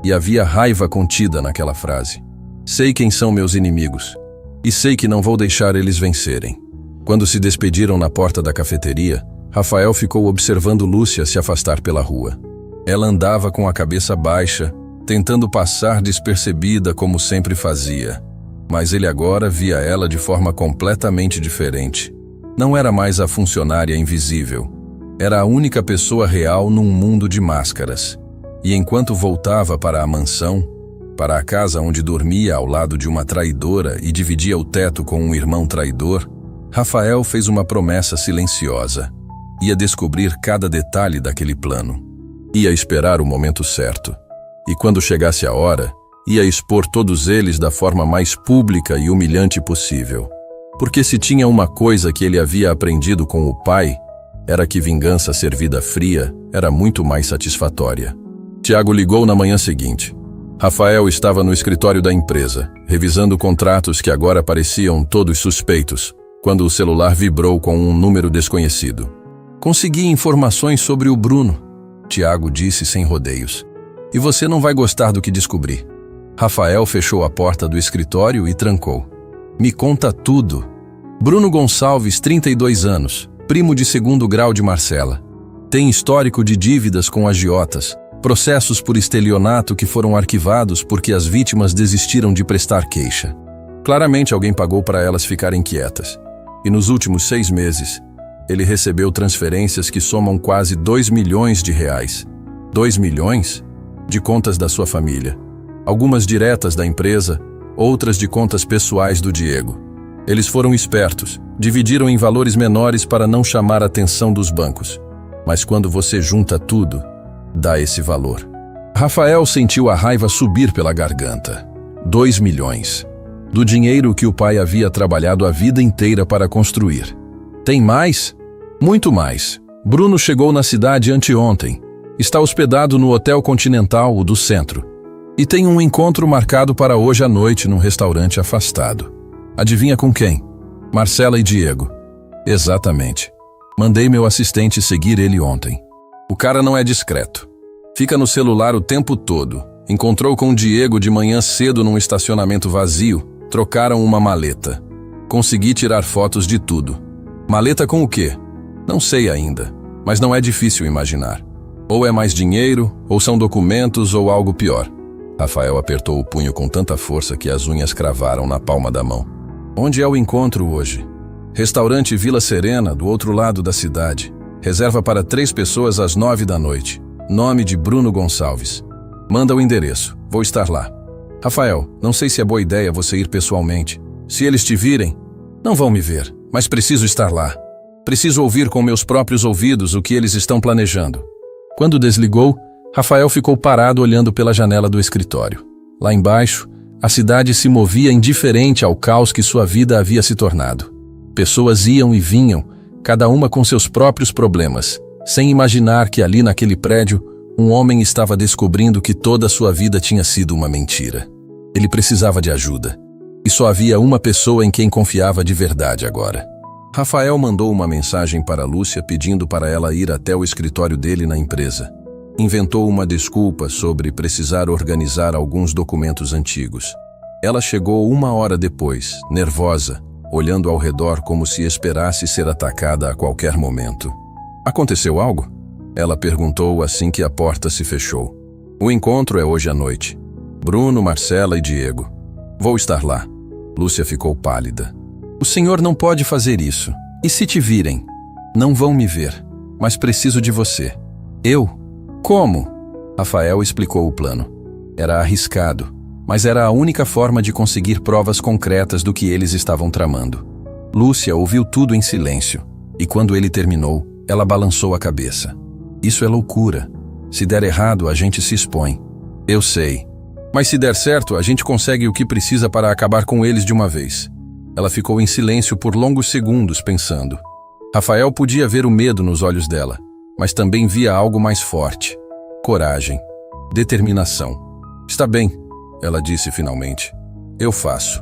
E havia raiva contida naquela frase. Sei quem são meus inimigos. E sei que não vou deixar eles vencerem. Quando se despediram na porta da cafeteria, Rafael ficou observando Lúcia se afastar pela rua. Ela andava com a cabeça baixa, tentando passar despercebida como sempre fazia. Mas ele agora via ela de forma completamente diferente. Não era mais a funcionária invisível. Era a única pessoa real num mundo de máscaras. E enquanto voltava para a mansão, para a casa onde dormia ao lado de uma traidora e dividia o teto com um irmão traidor, Rafael fez uma promessa silenciosa. Ia descobrir cada detalhe daquele plano. Ia esperar o momento certo. E quando chegasse a hora, ia expor todos eles da forma mais pública e humilhante possível. Porque se tinha uma coisa que ele havia aprendido com o pai, era que vingança servida fria era muito mais satisfatória. Tiago ligou na manhã seguinte. Rafael estava no escritório da empresa, revisando contratos que agora pareciam todos suspeitos, quando o celular vibrou com um número desconhecido. Consegui informações sobre o Bruno, Tiago disse sem rodeios. E você não vai gostar do que descobri. Rafael fechou a porta do escritório e trancou. Me conta tudo. Bruno Gonçalves, 32 anos, primo de segundo grau de Marcela. Tem histórico de dívidas com agiotas, processos por estelionato que foram arquivados porque as vítimas desistiram de prestar queixa. Claramente alguém pagou para elas ficarem quietas. E nos últimos 6 meses, ele recebeu transferências que somam quase 2 milhões de reais. 2 milhões? De contas da sua família. Algumas diretas da empresa, outras de contas pessoais do Diego. Eles foram espertos, dividiram em valores menores para não chamar a atenção dos bancos. Mas quando você junta tudo, dá esse valor. Rafael sentiu a raiva subir pela garganta. 2 milhões. Do dinheiro que o pai havia trabalhado a vida inteira para construir. Tem mais? Muito mais. Bruno chegou na cidade anteontem. Está hospedado no Hotel Continental, o do centro. E tem um encontro marcado para hoje à noite num restaurante afastado. Adivinha com quem? Marcela e Diego. Exatamente. Mandei meu assistente seguir ele ontem. O cara não é discreto. Fica no celular o tempo todo. Encontrou com o Diego de manhã cedo num estacionamento vazio. Trocaram uma maleta. Consegui tirar fotos de tudo. Maleta com o quê? Não sei ainda, mas não é difícil imaginar. Ou é mais dinheiro, ou são documentos, ou algo pior. Rafael apertou o punho com tanta força que as unhas cravaram na palma da mão. Onde é o encontro hoje? Restaurante Vila Serena, do outro lado da cidade. Reserva para 3 pessoas às 9 da noite. Nome de Bruno Gonçalves. Manda o endereço, vou estar lá. Rafael, não sei se é boa ideia você ir pessoalmente. Se eles te virem, não vão me ver, mas preciso estar lá. Preciso ouvir com meus próprios ouvidos o que eles estão planejando. Quando desligou, Rafael ficou parado olhando pela janela do escritório. Lá embaixo, a cidade se movia indiferente ao caos que sua vida havia se tornado. Pessoas iam e vinham, cada uma com seus próprios problemas, sem imaginar que ali naquele prédio, um homem estava descobrindo que toda a sua vida tinha sido uma mentira. Ele precisava de ajuda. E só havia uma pessoa em quem confiava de verdade agora. Rafael mandou uma mensagem para Lúcia pedindo para ela ir até o escritório dele na empresa. Inventou uma desculpa sobre precisar organizar alguns documentos antigos. Ela chegou 1 hora depois, nervosa, olhando ao redor como se esperasse ser atacada a qualquer momento. Aconteceu algo? Ela perguntou assim que a porta se fechou. O encontro é hoje à noite. Bruno, Marcela e Diego. Vou estar lá. Lúcia ficou pálida. O senhor não pode fazer isso. E se te virem? Não vão me ver, mas preciso de você. Eu? Como? Rafael explicou o plano. Era arriscado, mas era a única forma de conseguir provas concretas do que eles estavam tramando. Lúcia ouviu tudo em silêncio, e quando ele terminou, ela balançou a cabeça. Isso é loucura. Se der errado, a gente se expõe. Eu sei. Mas se der certo, a gente consegue o que precisa para acabar com eles de uma vez. Ela ficou em silêncio por longos segundos, pensando. Rafael podia ver o medo nos olhos dela, mas também via algo mais forte. Coragem. Determinação. Está bem, ela disse finalmente. Eu faço.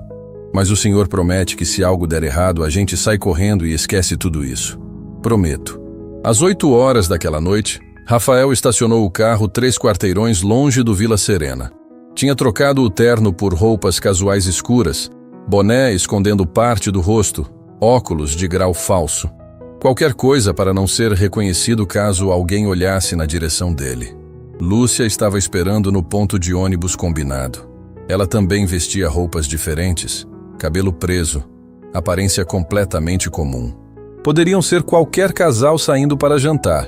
Mas o senhor promete que se algo der errado, a gente sai correndo e esquece tudo isso. Prometo. Às 8 horas daquela noite, Rafael estacionou o carro 3 quarteirões longe do Vila Serena. Tinha trocado o terno por roupas casuais escuras, boné escondendo parte do rosto, óculos de grau falso. Qualquer coisa para não ser reconhecido caso alguém olhasse na direção dele. Lúcia estava esperando no ponto de ônibus combinado. Ela também vestia roupas diferentes, cabelo preso, aparência completamente comum. Poderiam ser qualquer casal saindo para jantar.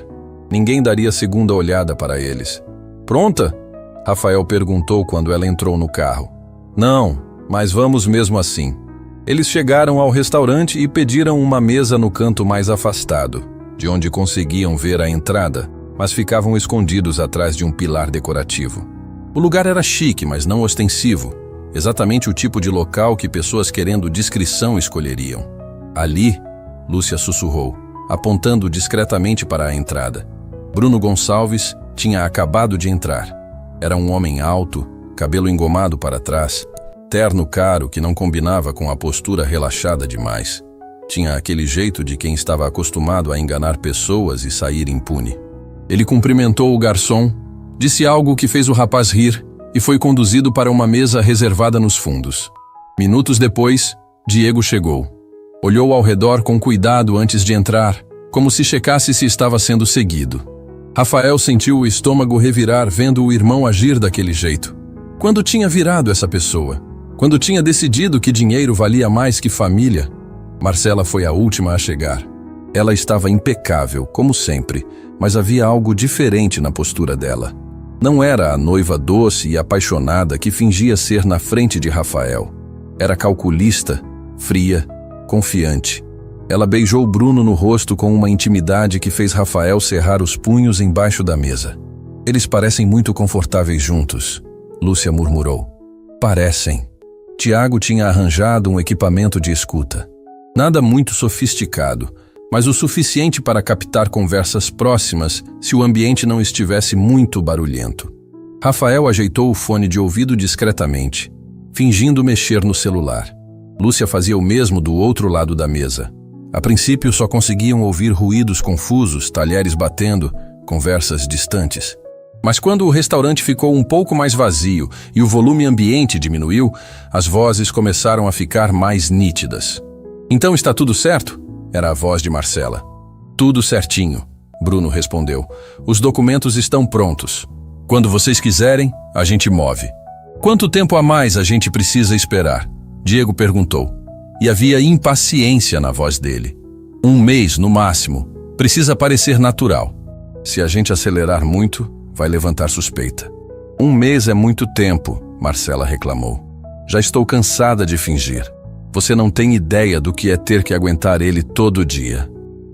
Ninguém daria segunda olhada para eles. Pronta? Rafael perguntou quando ela entrou no carro. Não, mas vamos mesmo assim. Eles chegaram ao restaurante e pediram uma mesa no canto mais afastado, de onde conseguiam ver a entrada, mas ficavam escondidos atrás de um pilar decorativo. O lugar era chique, mas não ostensivo, exatamente o tipo de local que pessoas querendo discrição escolheriam. Ali, Lúcia sussurrou, apontando discretamente para a entrada. Bruno Gonçalves tinha acabado de entrar. Era um homem alto, cabelo engomado para trás, terno caro que não combinava com a postura relaxada demais. Tinha aquele jeito de quem estava acostumado a enganar pessoas e sair impune. Ele cumprimentou o garçom, disse algo que fez o rapaz rir e foi conduzido para uma mesa reservada nos fundos. Minutos depois, Diego chegou. Olhou ao redor com cuidado antes de entrar, como se checasse se estava sendo seguido. Rafael sentiu o estômago revirar vendo o irmão agir daquele jeito. Quando tinha virado essa pessoa? Quando tinha decidido que dinheiro valia mais que família? Marcela foi a última a chegar. Ela estava impecável, como sempre, mas havia algo diferente na postura dela. Não era a noiva doce e apaixonada que fingia ser na frente de Rafael. Era calculista, fria, confiante. Ela beijou Bruno no rosto com uma intimidade que fez Rafael cerrar os punhos embaixo da mesa. Eles parecem muito confortáveis juntos, Lúcia murmurou. Parecem. Tiago tinha arranjado um equipamento de escuta. Nada muito sofisticado, mas o suficiente para captar conversas próximas se o ambiente não estivesse muito barulhento. Rafael ajeitou o fone de ouvido discretamente, fingindo mexer no celular. Lúcia fazia o mesmo do outro lado da mesa. A princípio só conseguiam ouvir ruídos confusos, talheres batendo, conversas distantes. Mas quando o restaurante ficou um pouco mais vazio e o volume ambiente diminuiu, as vozes começaram a ficar mais nítidas. Então está tudo certo? Era a voz de Marcela. Tudo certinho, Bruno respondeu. Os documentos estão prontos. Quando vocês quiserem, a gente move. Quanto tempo a mais a gente precisa esperar? Diego perguntou. E havia impaciência na voz dele. 1 mês, no máximo. Precisa parecer natural. Se a gente acelerar muito, vai levantar suspeita. 1 mês é muito tempo, Marcela reclamou. Já estou cansada de fingir. Você não tem ideia do que é ter que aguentar ele todo dia.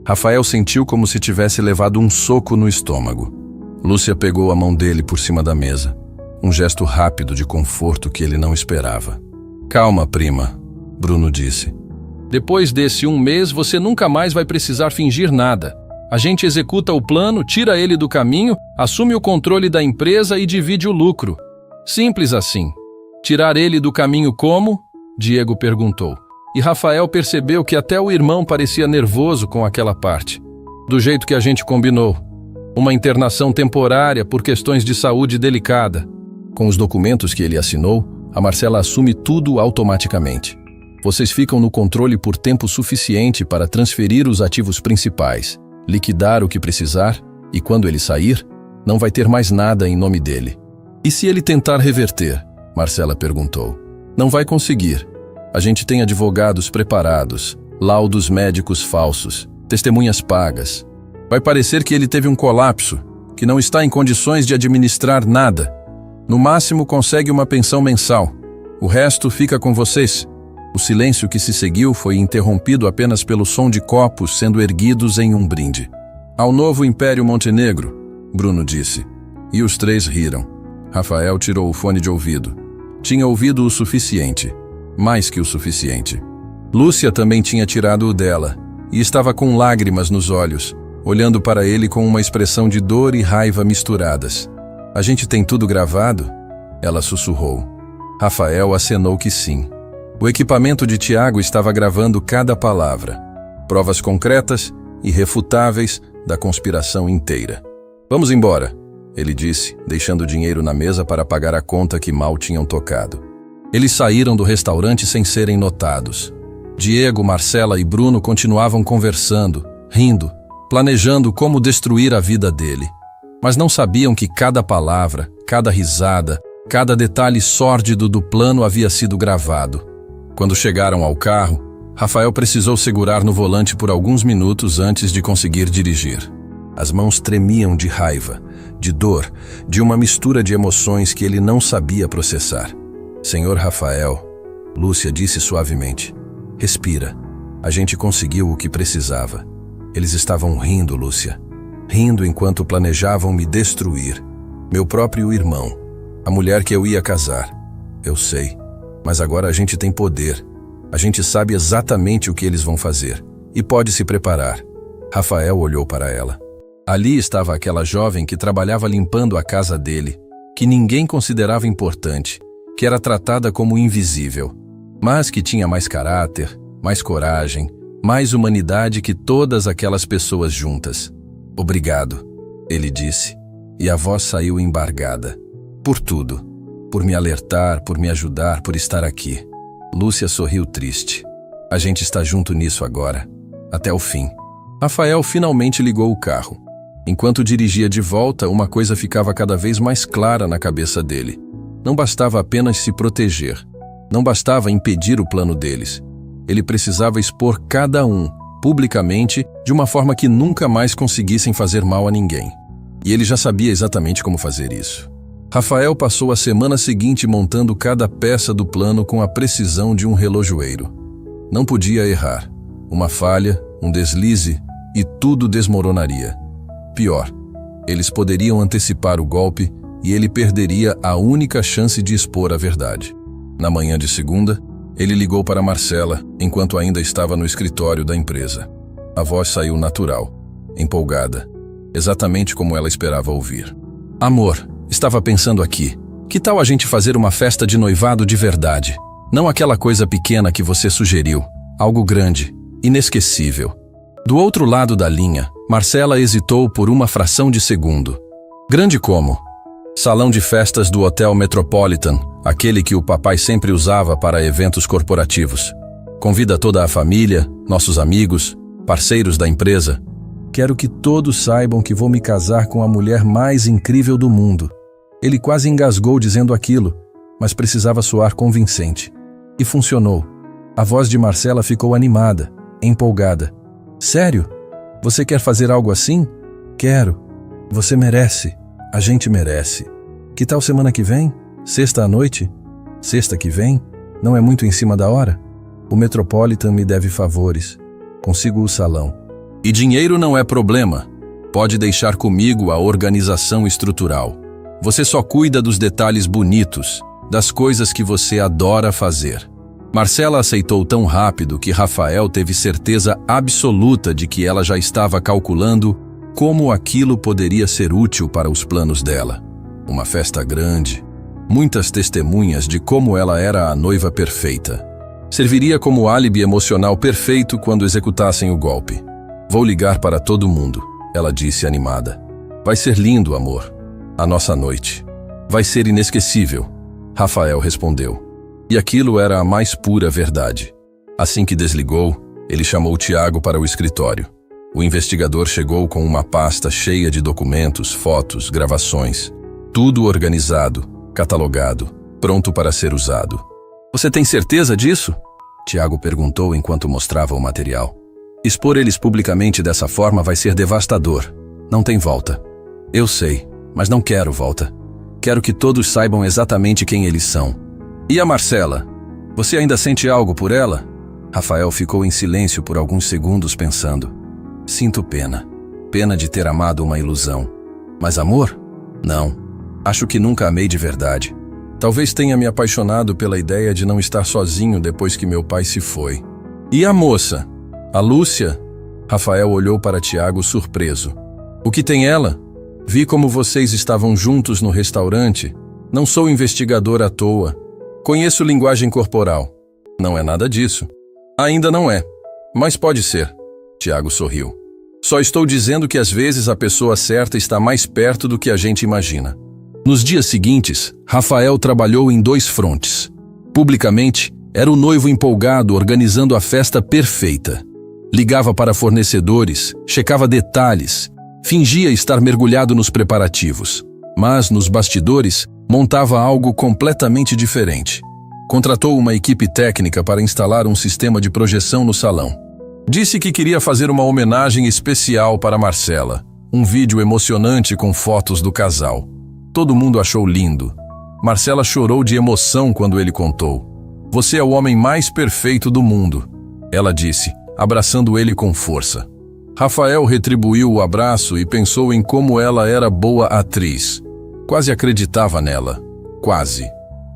Rafael sentiu como se tivesse levado um soco no estômago. Lúcia pegou a mão dele por cima da mesa. Um gesto rápido de conforto que ele não esperava. Calma, prima, Bruno disse. Depois desse 1 mês, você nunca mais vai precisar fingir nada. A gente executa o plano, tira ele do caminho, assume o controle da empresa e divide o lucro. Simples assim. Tirar ele do caminho como? Diego perguntou. E Rafael percebeu que até o irmão parecia nervoso com aquela parte. Do jeito que a gente combinou. Uma internação temporária por questões de saúde delicada. Com os documentos que ele assinou, a Marcela assume tudo automaticamente. Vocês ficam no controle por tempo suficiente para transferir os ativos principais, liquidar o que precisar, e quando ele sair, não vai ter mais nada em nome dele. E se ele tentar reverter? Marcela perguntou. Não vai conseguir. A gente tem advogados preparados, laudos médicos falsos, testemunhas pagas. Vai parecer que ele teve um colapso, que não está em condições de administrar nada. No máximo consegue uma pensão mensal. O resto fica com vocês. O silêncio que se seguiu foi interrompido apenas pelo som de copos sendo erguidos em um brinde. Ao novo Império Montenegro, Bruno disse. E os 3 riram. Rafael tirou o fone de ouvido. Tinha ouvido o suficiente. Mais que o suficiente. Lúcia também tinha tirado o dela e estava com lágrimas nos olhos, olhando para ele com uma expressão de dor e raiva misturadas. A gente tem tudo gravado? Ela sussurrou. Rafael acenou que sim. O equipamento de Tiago estava gravando cada palavra, provas concretas e irrefutáveis da conspiração inteira. Vamos embora, ele disse, deixando o dinheiro na mesa para pagar a conta que mal tinham tocado. Eles saíram do restaurante sem serem notados. Diego, Marcela e Bruno continuavam conversando, rindo, planejando como destruir a vida dele. Mas não sabiam que cada palavra, cada risada, cada detalhe sórdido do plano havia sido gravado. Quando chegaram ao carro, Rafael precisou segurar no volante por alguns minutos antes de conseguir dirigir. As mãos tremiam de raiva, de dor, de uma mistura de emoções que ele não sabia processar. Senhor Rafael, Lúcia disse suavemente, respira. A gente conseguiu o que precisava. Eles estavam rindo, Lúcia. Rindo enquanto planejavam me destruir. Meu próprio irmão. A mulher que eu ia casar. Eu sei. Mas agora a gente tem poder. A gente sabe exatamente o que eles vão fazer. E pode se preparar. Rafael olhou para ela. Ali estava aquela jovem que trabalhava limpando a casa dele, que ninguém considerava importante, que era tratada como invisível, mas que tinha mais caráter, mais coragem, mais humanidade que todas aquelas pessoas juntas. Obrigado, ele disse, e a voz saiu embargada. Por tudo. Por me alertar, por me ajudar, por estar aqui. Lúcia sorriu triste. A gente está junto nisso agora. Até o fim. Rafael finalmente ligou o carro. Enquanto dirigia de volta, uma coisa ficava cada vez mais clara na cabeça dele. Não bastava apenas se proteger. Não bastava impedir o plano deles. Ele precisava expor cada um, publicamente, de uma forma que nunca mais conseguissem fazer mal a ninguém. E ele já sabia exatamente como fazer isso. Rafael passou a semana seguinte montando cada peça do plano com a precisão de um relojoeiro. Não podia errar. Uma falha, um deslize, e tudo desmoronaria. Pior, eles poderiam antecipar o golpe e ele perderia a única chance de expor a verdade. Na manhã de segunda, ele ligou para Marcela, enquanto ainda estava no escritório da empresa. A voz saiu natural, empolgada, exatamente como ela esperava ouvir. Amor, estava pensando aqui. Que tal a gente fazer uma festa de noivado de verdade? Não aquela coisa pequena que você sugeriu. Algo grande, inesquecível. Do outro lado da linha, Marcela hesitou por uma fração de segundo. Grande como? Salão de festas do Hotel Metropolitan, aquele que o papai sempre usava para eventos corporativos. Convida toda a família, nossos amigos, parceiros da empresa. Quero que todos saibam que vou me casar com a mulher mais incrível do mundo. Ele quase engasgou dizendo aquilo, mas precisava soar convincente. E funcionou. A voz de Marcela ficou animada, empolgada. Sério? Você quer fazer algo assim? Quero. Você merece. A gente merece. Que tal semana que vem? Sexta à noite? Sexta que vem? Não é muito em cima da hora? O Metropolitan me deve favores. Consigo o salão. E dinheiro não é problema. Pode deixar comigo a organização estrutural. Você só cuida dos detalhes bonitos, das coisas que você adora fazer. Marcela aceitou tão rápido que Rafael teve certeza absoluta de que ela já estava calculando como aquilo poderia ser útil para os planos dela. Uma festa grande, muitas testemunhas de como ela era a noiva perfeita. Serviria como álibi emocional perfeito quando executassem o golpe. Vou ligar para todo mundo, ela disse animada. Vai ser lindo, amor. A nossa noite. Vai ser inesquecível, Rafael respondeu. E aquilo era a mais pura verdade. Assim que desligou, ele chamou Tiago para o escritório. O investigador chegou com uma pasta cheia de documentos, fotos, gravações. Tudo organizado, catalogado, pronto para ser usado. Você tem certeza disso? Tiago perguntou enquanto mostrava o material. Expor eles publicamente dessa forma vai ser devastador. Não tem volta. Eu sei, mas não quero volta. Quero que todos saibam exatamente quem eles são. E a Marcela? Você ainda sente algo por ela? Rafael ficou em silêncio por alguns segundos pensando. Sinto pena. Pena de ter amado uma ilusão. Mas amor? Não. Acho que nunca amei de verdade. Talvez tenha me apaixonado pela ideia de não estar sozinho depois que meu pai se foi. E a moça? A Lúcia? Rafael olhou para Tiago surpreso. O que tem ela? Vi como vocês estavam juntos no restaurante. Não sou investigador à toa. Conheço linguagem corporal. Não é nada disso. Ainda não é. Mas pode ser. Tiago sorriu. Só estou dizendo que às vezes a pessoa certa está mais perto do que a gente imagina. Nos dias seguintes, Rafael trabalhou em 2 frontes. Publicamente, era o noivo empolgado organizando a festa perfeita. Ligava para fornecedores, checava detalhes, fingia estar mergulhado nos preparativos. Mas, nos bastidores, montava algo completamente diferente. Contratou uma equipe técnica para instalar um sistema de projeção no salão. Disse que queria fazer uma homenagem especial para Marcela, um vídeo emocionante com fotos do casal. Todo mundo achou lindo. Marcela chorou de emoção quando ele contou. Você é o homem mais perfeito do mundo, ela disse, abraçando ele com força. Rafael retribuiu o abraço e pensou em como ela era boa atriz. Quase acreditava nela. Quase.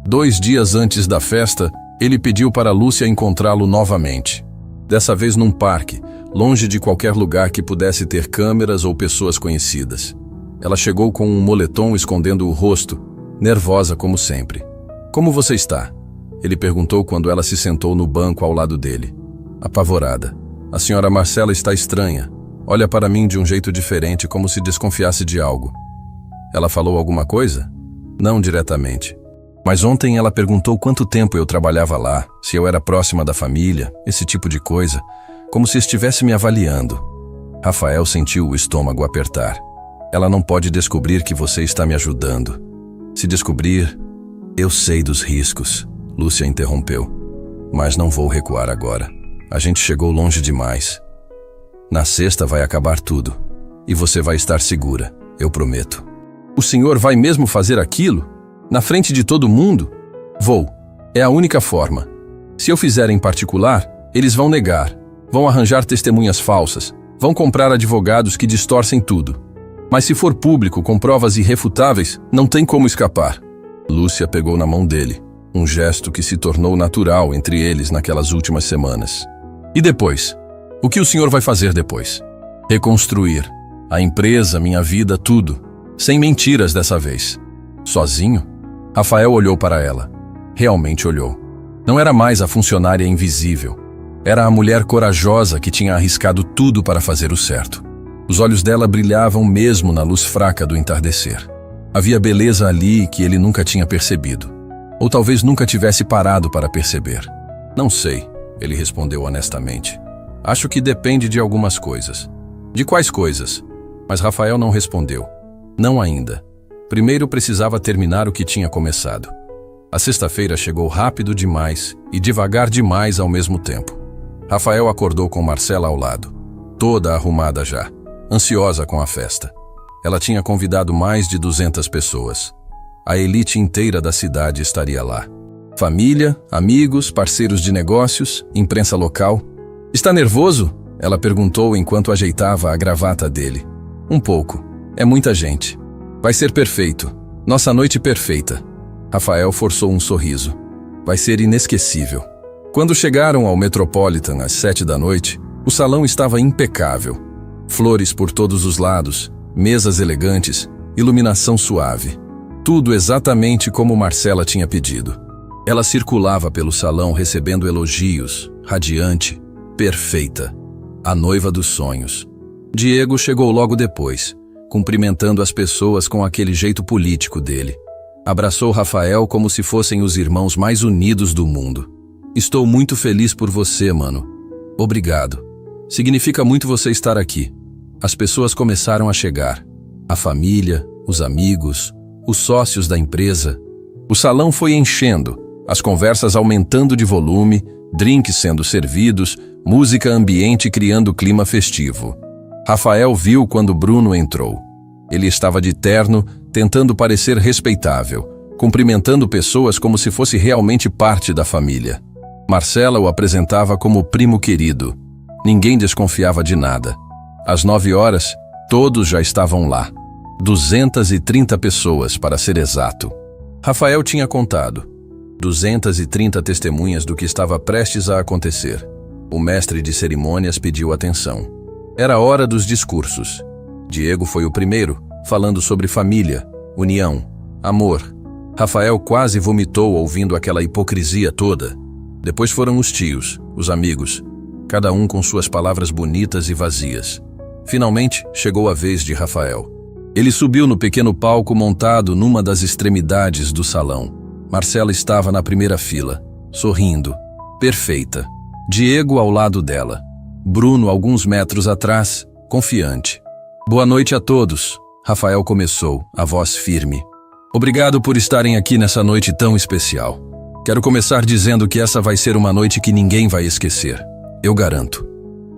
2 dias antes da festa, ele pediu para Lúcia encontrá-lo novamente. Dessa vez num parque, longe de qualquer lugar que pudesse ter câmeras ou pessoas conhecidas. Ela chegou com um moletom escondendo o rosto, nervosa como sempre. Como você está? Ele perguntou quando ela se sentou no banco ao lado dele. Apavorada. A senhora Marcela está estranha. Olha para mim de um jeito diferente, como se desconfiasse de algo. Ela falou alguma coisa? Não diretamente. Mas ontem ela perguntou quanto tempo eu trabalhava lá, se eu era próxima da família, esse tipo de coisa, como se estivesse me avaliando. Rafael sentiu o estômago apertar. Ela não pode descobrir que você está me ajudando. Se descobrir, eu sei dos riscos, Lúcia interrompeu. Mas não vou recuar agora. A gente chegou longe demais. Na sexta vai acabar tudo. E você vai estar segura, eu prometo. O senhor vai mesmo fazer aquilo? Na frente de todo mundo? Vou. É a única forma. Se eu fizer em particular, eles vão negar. Vão arranjar testemunhas falsas. Vão comprar advogados que distorcem tudo. Mas se for público, com provas irrefutáveis, não tem como escapar. Lúcia pegou na mão dele. Um gesto que se tornou natural entre eles naquelas últimas semanas. E depois? O que o senhor vai fazer depois? Reconstruir. A empresa, minha vida, tudo. Sem mentiras dessa vez. Sozinho? Rafael olhou para ela. Realmente olhou. Não era mais a funcionária invisível. Era a mulher corajosa que tinha arriscado tudo para fazer o certo. Os olhos dela brilhavam mesmo na luz fraca do entardecer. Havia beleza ali que ele nunca tinha percebido. Ou talvez nunca tivesse parado para perceber. Não sei, ele respondeu honestamente. Acho que depende de algumas coisas. De quais coisas? Mas Rafael não respondeu. Não ainda. Primeiro precisava terminar o que tinha começado. A sexta-feira chegou rápido demais e devagar demais ao mesmo tempo. Rafael acordou com Marcela ao lado, toda arrumada já, ansiosa com a festa. Ela tinha convidado mais de 200 pessoas. A elite inteira da cidade estaria lá. Família, amigos, parceiros de negócios, imprensa local. Está nervoso? Ela perguntou enquanto ajeitava a gravata dele. Um pouco. É muita gente. Vai ser perfeito. Nossa noite perfeita. Rafael forçou um sorriso. Vai ser inesquecível. Quando chegaram ao Metropolitan às 7 da noite, o salão estava impecável. Flores por todos os lados, mesas elegantes, iluminação suave. Tudo exatamente como Marcela tinha pedido. Ela circulava pelo salão recebendo elogios, radiante, perfeita. A noiva dos sonhos. Diego chegou logo depois, cumprimentando as pessoas com aquele jeito político dele. Abraçou Rafael como se fossem os irmãos mais unidos do mundo. Estou muito feliz por você, mano. Obrigado. Significa muito você estar aqui. As pessoas começaram a chegar. A família, os amigos, os sócios da empresa. O salão foi enchendo, as conversas aumentando de volume, drinks sendo servidos, música ambiente criando clima festivo. Rafael viu quando Bruno entrou. Ele estava de terno, tentando parecer respeitável, cumprimentando pessoas como se fosse realmente parte da família. Marcela o apresentava como primo querido. Ninguém desconfiava de nada. Às 9 horas, todos já estavam lá. 230 pessoas, para ser exato. Rafael tinha contado. 230 testemunhas do que estava prestes a acontecer. O mestre de cerimônias pediu atenção. Era a hora dos discursos. Diego foi o primeiro, falando sobre família, união, amor. Rafael quase vomitou ouvindo aquela hipocrisia toda. Depois foram os tios, os amigos, cada um com suas palavras bonitas e vazias. Finalmente, chegou a vez de Rafael. Ele subiu no pequeno palco montado numa das extremidades do salão. Marcela estava na primeira fila, sorrindo, perfeita. Diego ao lado dela. Bruno alguns metros atrás, confiante. Boa noite a todos. Rafael começou, a voz firme. Obrigado por estarem aqui nessa noite tão especial. Quero começar dizendo que essa vai ser uma noite que ninguém vai esquecer. Eu garanto.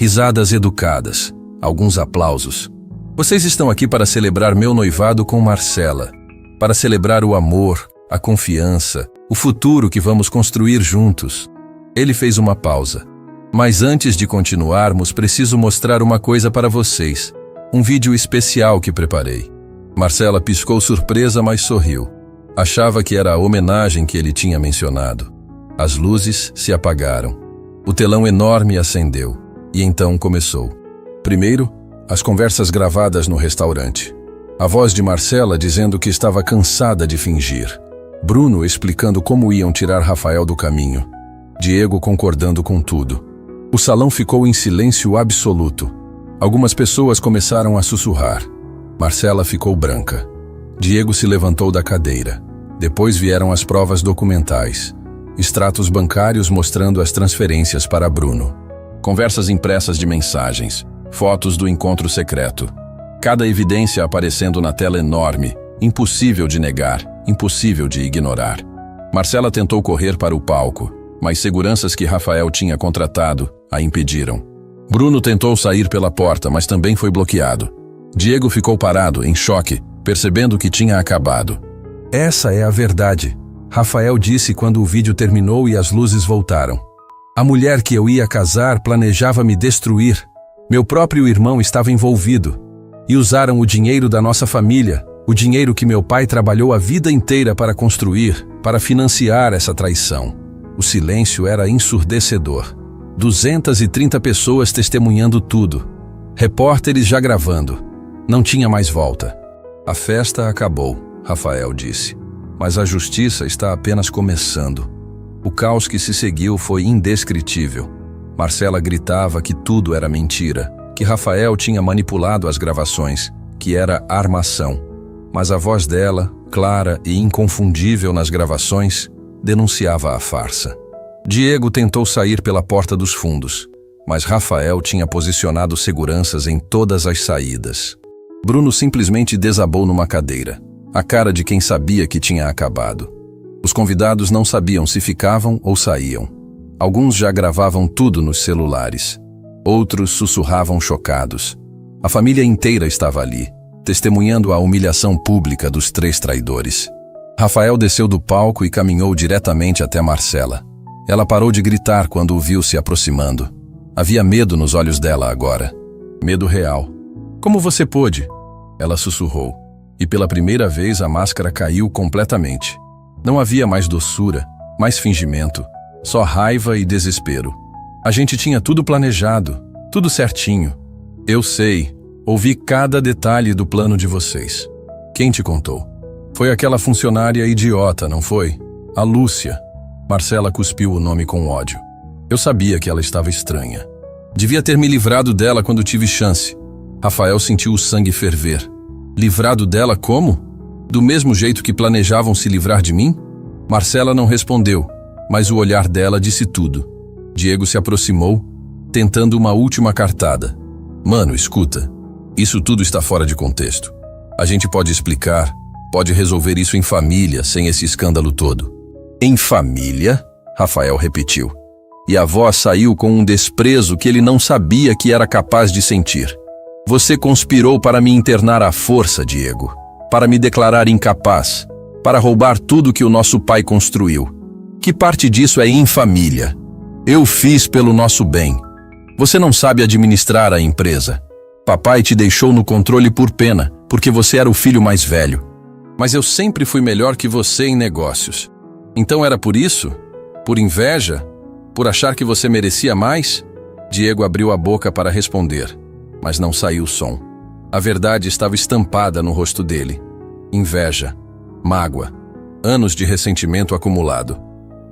Risadas educadas, alguns aplausos. Vocês estão aqui para celebrar meu noivado com Marcela, para celebrar o amor, a confiança, o futuro que vamos construir juntos. Ele fez uma pausa. Mas antes de continuarmos, preciso mostrar uma coisa para vocês. Um vídeo especial que preparei. Marcela piscou surpresa, mas sorriu. Achava que era a homenagem que ele tinha mencionado. As luzes se apagaram. O telão enorme acendeu. E então começou. Primeiro, as conversas gravadas no restaurante. A voz de Marcela dizendo que estava cansada de fingir. Bruno explicando como iam tirar Rafael do caminho. Diego concordando com tudo. O salão ficou em silêncio absoluto. Algumas pessoas começaram a sussurrar. Marcela ficou branca. Diego se levantou da cadeira. Depois vieram as provas documentais. Extratos bancários mostrando as transferências para Bruno. Conversas impressas de mensagens. Fotos do encontro secreto. Cada evidência aparecendo na tela enorme, impossível de negar, impossível de ignorar. Marcela tentou correr para o palco, mas seguranças que Rafael tinha contratado a impediram. Bruno tentou sair pela porta, mas também foi bloqueado. Diego ficou parado, em choque, percebendo que tinha acabado. Essa é a verdade, Rafael disse quando o vídeo terminou e as luzes voltaram. A mulher que eu ia casar planejava me destruir. Meu próprio irmão estava envolvido. E usaram o dinheiro da nossa família, o dinheiro que meu pai trabalhou a vida inteira para construir, para financiar essa traição. O silêncio era ensurdecedor. 230 pessoas testemunhando tudo. Repórteres já gravando. Não tinha mais volta. A festa acabou, Rafael disse. Mas a justiça está apenas começando. O caos que se seguiu foi indescritível. Marcela gritava que tudo era mentira, que Rafael tinha manipulado as gravações, que era armação. Mas a voz dela, clara e inconfundível nas gravações, denunciava a farsa. Diego tentou sair pela porta dos fundos, mas Rafael tinha posicionado seguranças em todas as saídas. Bruno simplesmente desabou numa cadeira, a cara de quem sabia que tinha acabado. Os convidados não sabiam se ficavam ou saíam. Alguns já gravavam tudo nos celulares. Outros sussurravam chocados. A família inteira estava ali, testemunhando a humilhação pública dos 3 traidores. Rafael desceu do palco e caminhou diretamente até Marcela. Ela parou de gritar quando o viu se aproximando. Havia medo nos olhos dela agora. Medo real. Como você pôde? Ela sussurrou. E pela primeira vez a máscara caiu completamente. Não havia mais doçura, mais fingimento. Só raiva e desespero. A gente tinha tudo planejado, tudo certinho. Eu sei, ouvi cada detalhe do plano de vocês. Quem te contou? Foi aquela funcionária idiota, não foi? A Lúcia. Marcela cuspiu o nome com ódio. Eu sabia que ela estava estranha. Devia ter me livrado dela quando tive chance. Rafael sentiu o sangue ferver. Livrado dela como? Do mesmo jeito que planejavam se livrar de mim? Marcela não respondeu, mas o olhar dela disse tudo. Diego se aproximou, tentando uma última cartada. Mano, escuta. Isso tudo está fora de contexto. A gente pode explicar, pode resolver isso em família, sem esse escândalo todo. Em família? Rafael repetiu. E a voz saiu com um desprezo que ele não sabia que era capaz de sentir. Você conspirou para me internar à força, Diego. Para me declarar incapaz. Para roubar tudo que o nosso pai construiu. Que parte disso é em família? Eu fiz pelo nosso bem. Você não sabe administrar a empresa. Papai te deixou no controle por pena, porque você era o filho mais velho. Mas eu sempre fui melhor que você em negócios. Então era por isso? Por inveja? Por achar que você merecia mais? Diego abriu a boca para responder, mas não saiu som. A verdade estava estampada no rosto dele. Inveja. Mágoa. Anos de ressentimento acumulado.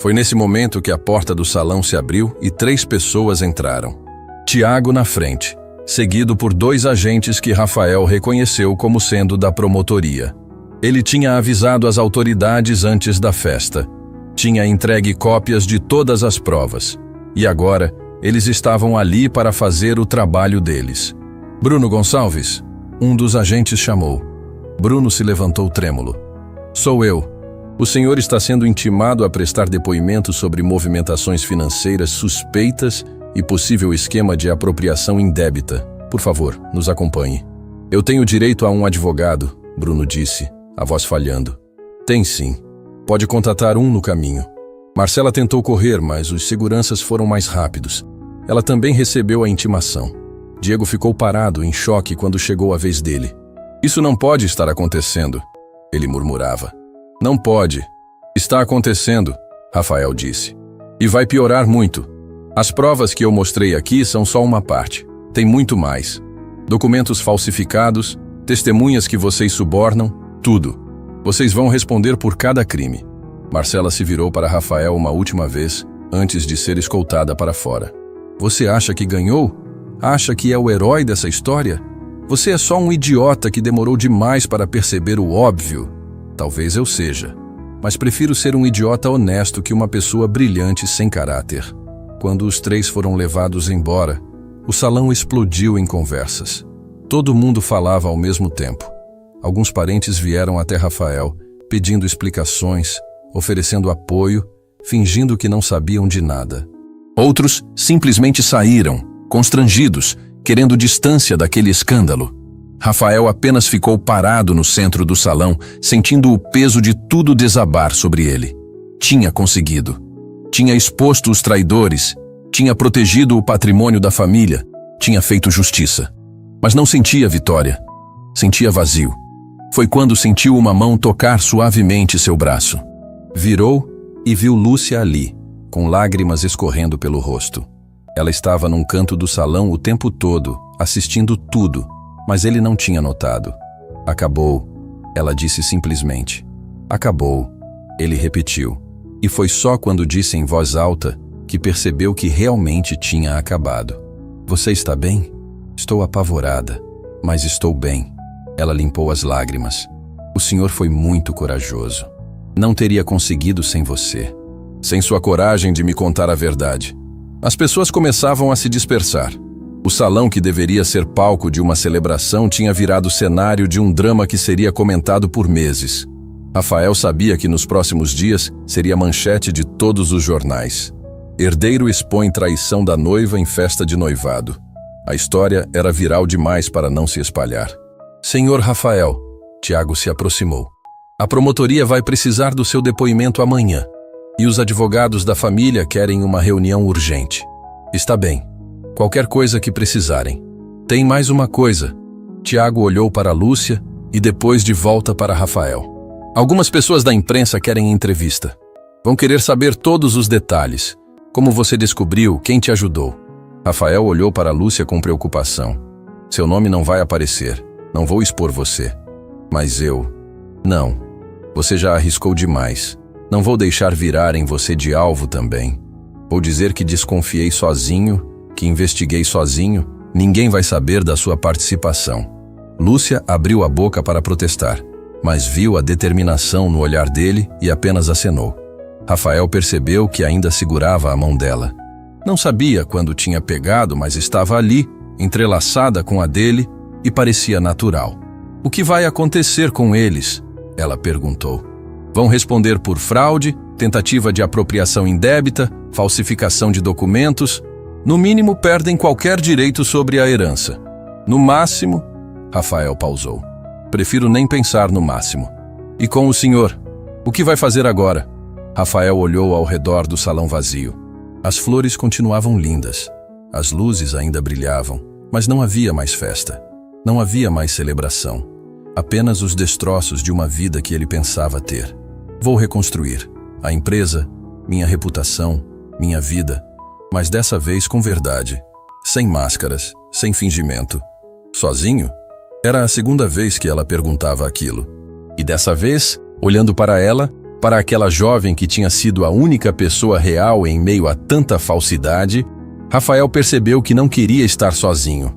Foi nesse momento que a porta do salão se abriu e 3 pessoas entraram. Tiago na frente, seguido por 2 agentes que Rafael reconheceu como sendo da promotoria. Ele tinha avisado as autoridades antes da festa. Tinha entregue cópias de todas as provas. E agora, eles estavam ali para fazer o trabalho deles. Bruno Gonçalves, um dos agentes chamou. Bruno se levantou trêmulo. Sou eu. O senhor está sendo intimado a prestar depoimento sobre movimentações financeiras suspeitas e possível esquema de apropriação indébita. Por favor, nos acompanhe. Eu tenho direito a um advogado, Bruno disse, a voz falhando. Tem sim. Pode contatar um no caminho. Marcela tentou correr, mas os seguranças foram mais rápidos. Ela também recebeu a intimação. Diego ficou parado, em choque, quando chegou a vez dele. Isso não pode estar acontecendo, ele murmurava. Não pode. Está acontecendo, Rafael disse. E vai piorar muito. As provas que eu mostrei aqui são só uma parte. Tem muito mais. Documentos falsificados, testemunhas que vocês subornam, tudo. Vocês vão responder por cada crime. Marcela se virou para Rafael uma última vez, antes de ser escoltada para fora. Você acha que ganhou? Acha que é o herói dessa história? Você é só um idiota que demorou demais para perceber o óbvio. Talvez eu seja, mas prefiro ser um idiota honesto que uma pessoa brilhante sem caráter. Quando os 3 foram levados embora, o salão explodiu em conversas. Todo mundo falava ao mesmo tempo. Alguns parentes vieram até Rafael, pedindo explicações, oferecendo apoio, fingindo que não sabiam de nada. Outros simplesmente saíram, constrangidos, querendo distância daquele escândalo. Rafael apenas ficou parado no centro do salão, sentindo o peso de tudo desabar sobre ele. Tinha conseguido. Tinha exposto os traidores, tinha protegido o patrimônio da família, tinha feito justiça. Mas não sentia vitória. Sentia vazio. Foi quando sentiu uma mão tocar suavemente seu braço. Virou e viu Lúcia ali, com lágrimas escorrendo pelo rosto. Ela estava num canto do salão o tempo todo, assistindo tudo, mas ele não tinha notado. Acabou, ela disse simplesmente. Acabou, ele repetiu. E foi só quando disse em voz alta que percebeu que realmente tinha acabado. Você está bem? Estou apavorada, mas estou bem. Ela limpou as lágrimas. O senhor foi muito corajoso. Não teria conseguido sem você. Sem sua coragem de me contar a verdade. As pessoas começavam a se dispersar. O salão que deveria ser palco de uma celebração tinha virado cenário de um drama que seria comentado por meses. Rafael sabia que nos próximos dias seria manchete de todos os jornais. Herdeiro expõe traição da noiva em festa de noivado. A história era viral demais para não se espalhar. Senhor Rafael, Tiago se aproximou. A promotoria vai precisar do seu depoimento amanhã. E os advogados da família querem uma reunião urgente. Está bem. Qualquer coisa que precisarem. Tem mais uma coisa. Tiago olhou para Lúcia e depois de volta para Rafael. Algumas pessoas da imprensa querem entrevista. Vão querer saber todos os detalhes. Como você descobriu, quem te ajudou. Rafael olhou para Lúcia com preocupação. Seu nome não vai aparecer. Não vou expor você. Mas eu... Não. Você já arriscou demais. Não vou deixar virarem você de alvo também. Vou dizer que desconfiei sozinho, que investiguei sozinho, ninguém vai saber da sua participação. Lúcia abriu a boca para protestar, mas viu a determinação no olhar dele e apenas acenou. Rafael percebeu que ainda segurava a mão dela. Não sabia quando tinha pegado, mas estava ali, entrelaçada com a dele, e parecia natural. O que vai acontecer com eles? Ela perguntou. Vão responder por fraude, tentativa de apropriação indébita, falsificação de documentos. No mínimo, perdem qualquer direito sobre a herança. No máximo... Rafael pausou. Prefiro nem pensar no máximo. E com o senhor? O que vai fazer agora? Rafael olhou ao redor do salão vazio. As flores continuavam lindas. As luzes ainda brilhavam, mas não havia mais festa. Não havia mais celebração. Apenas os destroços de uma vida que ele pensava ter. Vou reconstruir. A empresa, minha reputação, minha vida. Mas dessa vez com verdade. Sem máscaras, sem fingimento. Sozinho? Era a segunda vez que ela perguntava aquilo. E dessa vez, olhando para ela, Para aquela jovem que tinha sido a única pessoa real em meio a tanta falsidade, Rafael percebeu que não queria estar sozinho.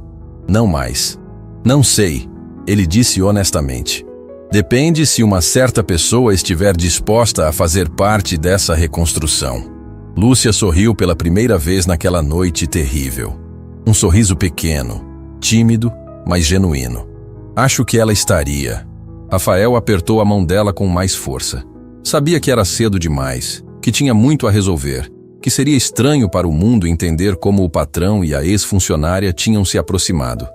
Não mais. Não sei, ele disse honestamente. Depende se uma certa pessoa estiver disposta a fazer parte dessa reconstrução. Lúcia sorriu pela primeira vez naquela noite terrível. Um sorriso pequeno, tímido, mas genuíno. Acho que ela estaria. Rafael apertou a mão dela com mais força. Sabia que era cedo demais, que tinha muito a resolver, que seria estranho para o mundo entender como o patrão e a ex-funcionária tinham se aproximado.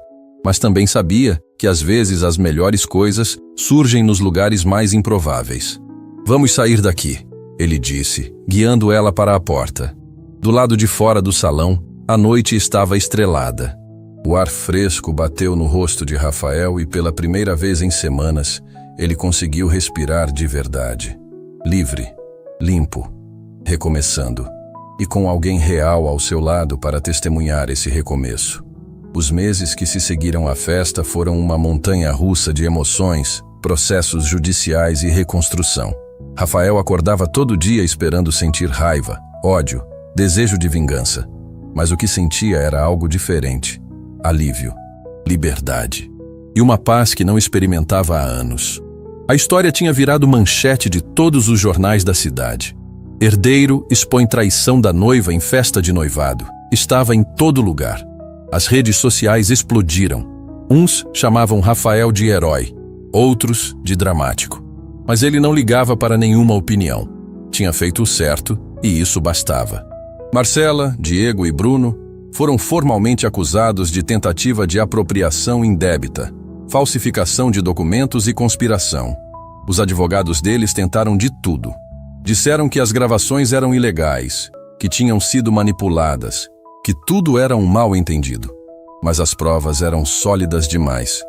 Mas também sabia que às vezes as melhores coisas surgem nos lugares mais improváveis. Vamos sair daqui, ele disse, guiando ela para a porta. Do lado de fora do salão, a noite estava estrelada. O ar fresco bateu no rosto de Rafael e pela primeira vez em semanas, ele conseguiu respirar de verdade. Livre, limpo, recomeçando. E com alguém real ao seu lado para testemunhar esse recomeço. Os meses que se seguiram à festa foram uma montanha-russa de emoções, processos judiciais e reconstrução. Rafael acordava todo dia esperando sentir raiva, ódio, desejo de vingança. Mas o que sentia era algo diferente. Alívio, liberdade. E uma paz que não experimentava há anos. A história tinha virado manchete de todos os jornais da cidade. Herdeiro expõe traição da noiva em festa de noivado. Estava em todo lugar. As redes sociais explodiram. Uns chamavam Rafael de herói, outros de dramático. Mas ele não ligava para nenhuma opinião. Tinha feito o certo e isso bastava. Marcela, Diego e Bruno foram formalmente acusados de tentativa de apropriação indébita, falsificação de documentos e conspiração. Os advogados deles tentaram de tudo. Disseram que as gravações eram ilegais, que tinham sido manipuladas, que tudo era um mal-entendido. Mas as provas eram sólidas demais.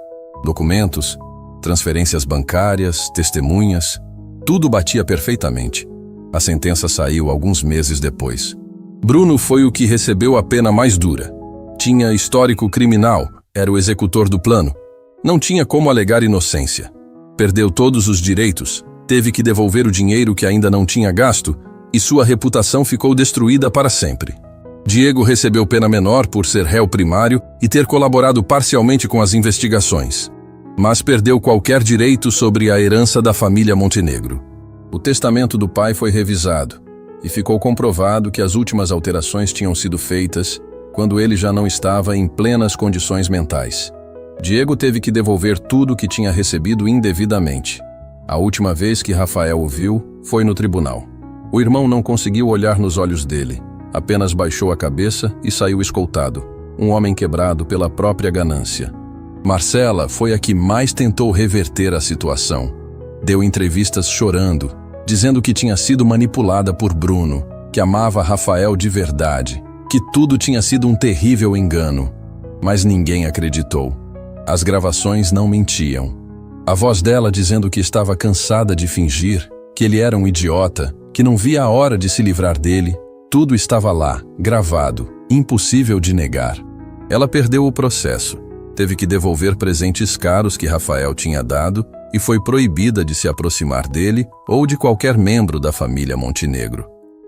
Documentos, transferências bancárias, testemunhas, tudo batia perfeitamente. A sentença saiu alguns meses depois. Bruno foi o que recebeu a pena mais dura. Tinha histórico criminal, era o executor do plano. Não tinha como alegar inocência. Perdeu todos os direitos, teve que devolver o dinheiro que ainda não tinha gasto e sua reputação ficou destruída para sempre. Diego recebeu pena menor por ser réu primário e ter colaborado parcialmente com as investigações, mas perdeu qualquer direito sobre a herança da família Montenegro. O testamento do pai foi revisado e ficou comprovado que as últimas alterações tinham sido feitas quando ele já não estava em plenas condições mentais. Diego teve que devolver tudo que tinha recebido indevidamente. A última vez que Rafael o viu foi no tribunal. O irmão não conseguiu olhar nos olhos dele. Apenas baixou a cabeça e saiu escoltado, um homem quebrado pela própria ganância. Marcela foi a que mais tentou reverter a situação. Deu entrevistas chorando, dizendo que tinha sido manipulada por Bruno, que amava Rafael de verdade, que tudo tinha sido um terrível engano. Mas ninguém acreditou. As gravações não mentiam. A voz dela dizendo que estava cansada de fingir, que ele era um idiota, que não via a hora de se livrar dele. Tudo estava lá, gravado, impossível de negar. Ela perdeu o processo, teve que devolver presentes caros que Rafael tinha dado e foi proibida de se aproximar dele ou de qualquer membro da família Montenegro.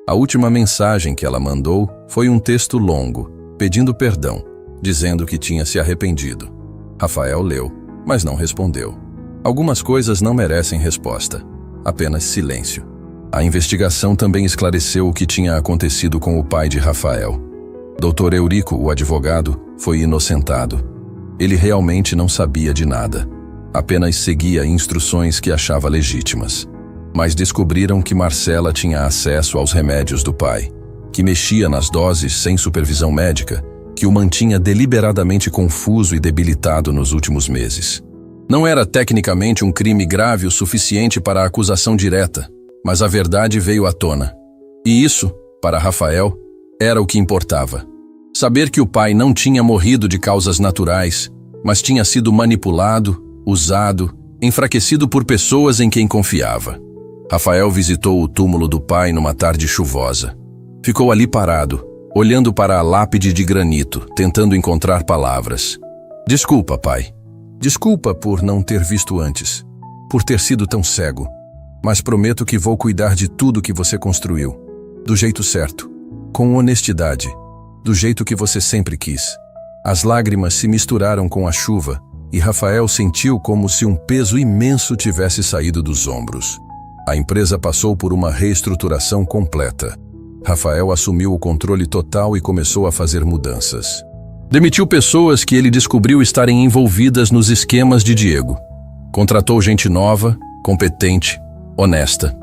A última mensagem que ela mandou foi um texto longo, pedindo perdão, dizendo que tinha se arrependido. Rafael leu, mas não respondeu. Algumas coisas não merecem resposta, apenas silêncio. A investigação também esclareceu o que tinha acontecido com o pai de Rafael. Dr. Eurico, o advogado, foi inocentado. Ele realmente não sabia de nada. Apenas seguia instruções que achava legítimas. Mas descobriram que Marcela tinha acesso aos remédios do pai, que mexia nas doses sem supervisão médica, que o mantinha deliberadamente confuso e debilitado nos últimos meses. Não era tecnicamente um crime grave o suficiente para a acusação direta, mas a verdade veio à tona. E isso, para Rafael, era o que importava. Saber que o pai não tinha morrido de causas naturais, mas tinha sido manipulado, usado, enfraquecido por pessoas em quem confiava. Rafael visitou o túmulo do pai numa tarde chuvosa. Ficou ali parado, olhando para a lápide de granito, tentando encontrar palavras. Desculpa, pai. Desculpa por não ter visto antes, por ter sido tão cego. mas prometo que vou cuidar de tudo que você construiu. Do jeito certo, com honestidade, do jeito que você sempre quis. As lágrimas se misturaram com a chuva e Rafael sentiu como se um peso imenso tivesse saído dos ombros. A empresa passou por uma reestruturação completa. Rafael assumiu o controle total e começou a fazer mudanças. Demitiu pessoas que ele descobriu estarem envolvidas nos esquemas de Diego. Contratou gente nova, competente, honesta.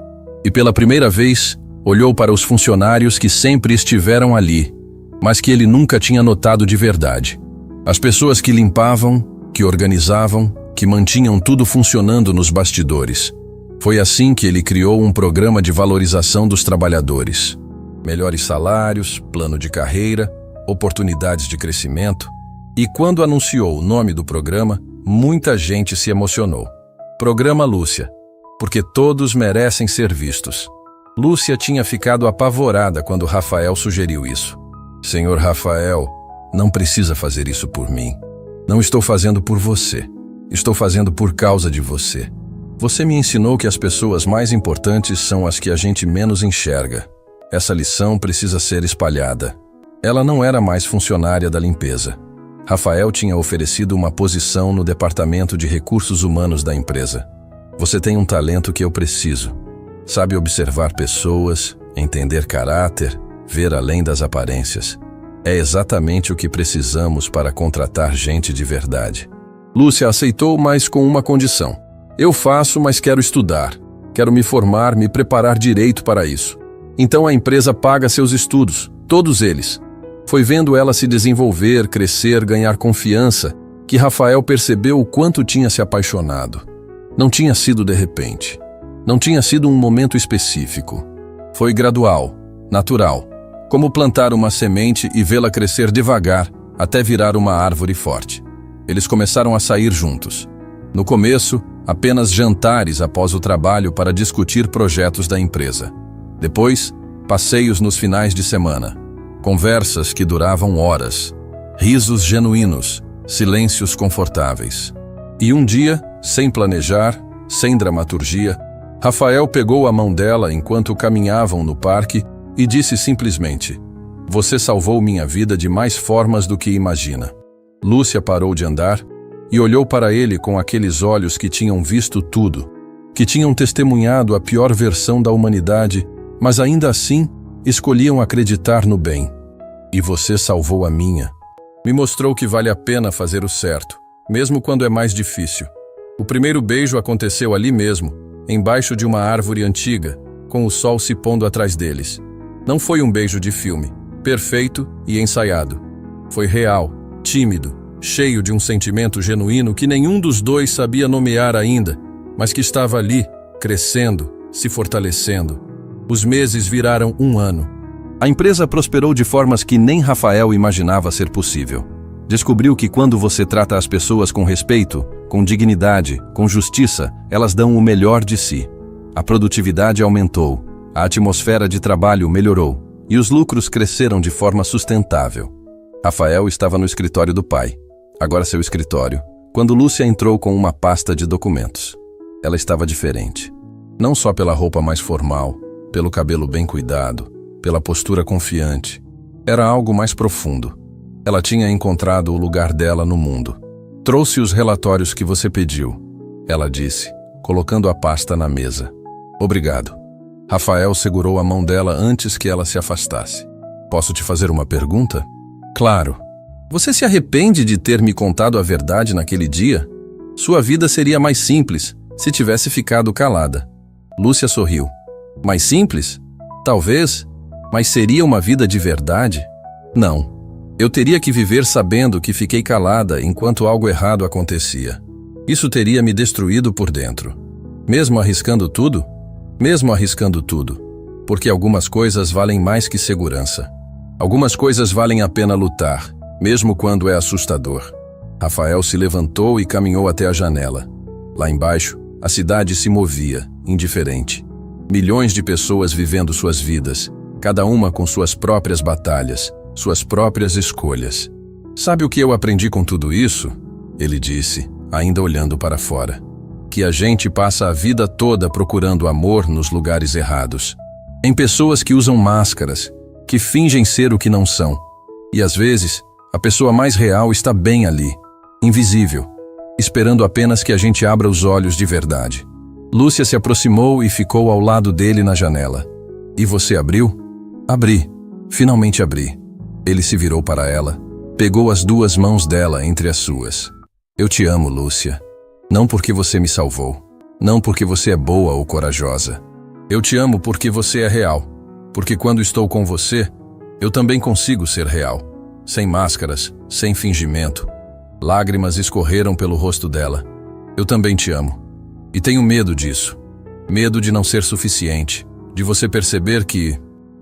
E pela primeira vez, olhou para os funcionários que sempre estiveram ali, mas que ele nunca tinha notado de verdade. As pessoas que limpavam, que organizavam, que mantinham tudo funcionando nos bastidores. Foi assim que ele criou um programa de valorização dos trabalhadores. Melhores salários, plano de carreira, oportunidades de crescimento. E quando anunciou o nome do programa, muita gente se emocionou. Programa Lúcia, porque todos merecem ser vistos. Lúcia tinha ficado apavorada quando Rafael sugeriu isso. Senhor Rafael, não precisa fazer isso por mim. Não estou fazendo por você. Estou fazendo por causa de você. Você me ensinou que as pessoas mais importantes são as que a gente menos enxerga. Essa lição precisa ser espalhada. Ela não era mais funcionária da limpeza. Rafael tinha oferecido uma posição no departamento de recursos humanos da empresa. Você tem um talento que eu preciso. Sabe observar pessoas, entender caráter, ver além das aparências. É exatamente o que precisamos para contratar gente de verdade. Lúcia aceitou, mas com uma condição. Eu faço, mas quero estudar. Quero me formar, me preparar direito para isso. Então a empresa paga seus estudos, todos eles. Foi vendo ela se desenvolver, crescer, ganhar confiança, que Rafael percebeu o quanto tinha se apaixonado. Não tinha sido de repente. Não tinha sido um momento específico. Foi gradual, natural. Como plantar uma semente e vê-la crescer devagar até virar uma árvore forte. Eles começaram a sair juntos. No começo, apenas jantares após o trabalho para discutir projetos da empresa. Depois, passeios nos finais de semana. Conversas que duravam horas. Risos genuínos, silêncios confortáveis. E um dia, sem planejar, sem dramaturgia, Rafael pegou a mão dela enquanto caminhavam no parque e disse simplesmente: "Você salvou minha vida de mais formas do que imagina." Lúcia parou de andar e olhou para ele com aqueles olhos que tinham visto tudo, que tinham testemunhado a pior versão da humanidade, mas ainda assim escolhiam acreditar no bem. "E você salvou a minha. Me mostrou que vale a pena fazer o certo, mesmo quando é mais difícil." O primeiro beijo aconteceu ali mesmo, embaixo de uma árvore antiga, com o sol se pondo atrás deles. Não foi um beijo de filme, perfeito e ensaiado. Foi real, tímido, cheio de um sentimento genuíno que nenhum dos dois sabia nomear ainda, mas que estava ali, crescendo, se fortalecendo. Os meses viraram um ano. A empresa prosperou de formas que nem Rafael imaginava ser possível. Descobriu que quando você trata as pessoas com respeito, com dignidade, com justiça, elas dão o melhor de si. A produtividade aumentou, a atmosfera de trabalho melhorou e os lucros cresceram de forma sustentável. Rafael estava no escritório do pai, agora seu escritório, quando Lúcia entrou com uma pasta de documentos. Ela estava diferente. Não só pela roupa mais formal, pelo cabelo bem cuidado, pela postura confiante. Era algo mais profundo. Ela tinha encontrado o lugar dela no mundo. "Trouxe os relatórios que você pediu", ela disse, colocando a pasta na mesa. "Obrigado." Rafael segurou a mão dela antes que ela se afastasse. "Posso te fazer uma pergunta?" "Claro." "Você se arrepende de ter me contado a verdade naquele dia? Sua vida seria mais simples se tivesse ficado calada." Lúcia sorriu. "Mais simples? Talvez, mas seria uma vida de verdade? Não. Eu teria que viver sabendo que fiquei calada enquanto algo errado acontecia. Isso teria me destruído por dentro. Mesmo arriscando tudo? Mesmo arriscando tudo. Porque algumas coisas valem mais que segurança. Algumas coisas valem a pena lutar, mesmo quando é assustador." Rafael se levantou e caminhou até a janela. Lá embaixo, a cidade se movia, indiferente. Milhões de pessoas vivendo suas vidas, cada uma com suas próprias batalhas, suas próprias escolhas. "Sabe o que eu aprendi com tudo isso?" ele disse, ainda olhando para fora. que a gente passa a vida toda procurando amor nos lugares errados. Em pessoas que usam máscaras, que fingem ser o que não são. E às vezes, a pessoa mais real está bem ali, invisível, esperando apenas que a gente abra os olhos de verdade. Lúcia se aproximou e ficou ao lado dele na janela. E você abriu? Abri. Finalmente abri. Ele se virou para ela, pegou as duas mãos dela entre as suas. Eu te amo, Lúcia. Não porque você me salvou. Não porque você é boa ou corajosa. Eu te amo porque você é real. Porque quando estou com você, eu também consigo ser real. Sem máscaras, sem fingimento. Lágrimas escorreram pelo rosto dela. Eu também te amo. E tenho medo disso. Medo de não ser suficiente. De você perceber que...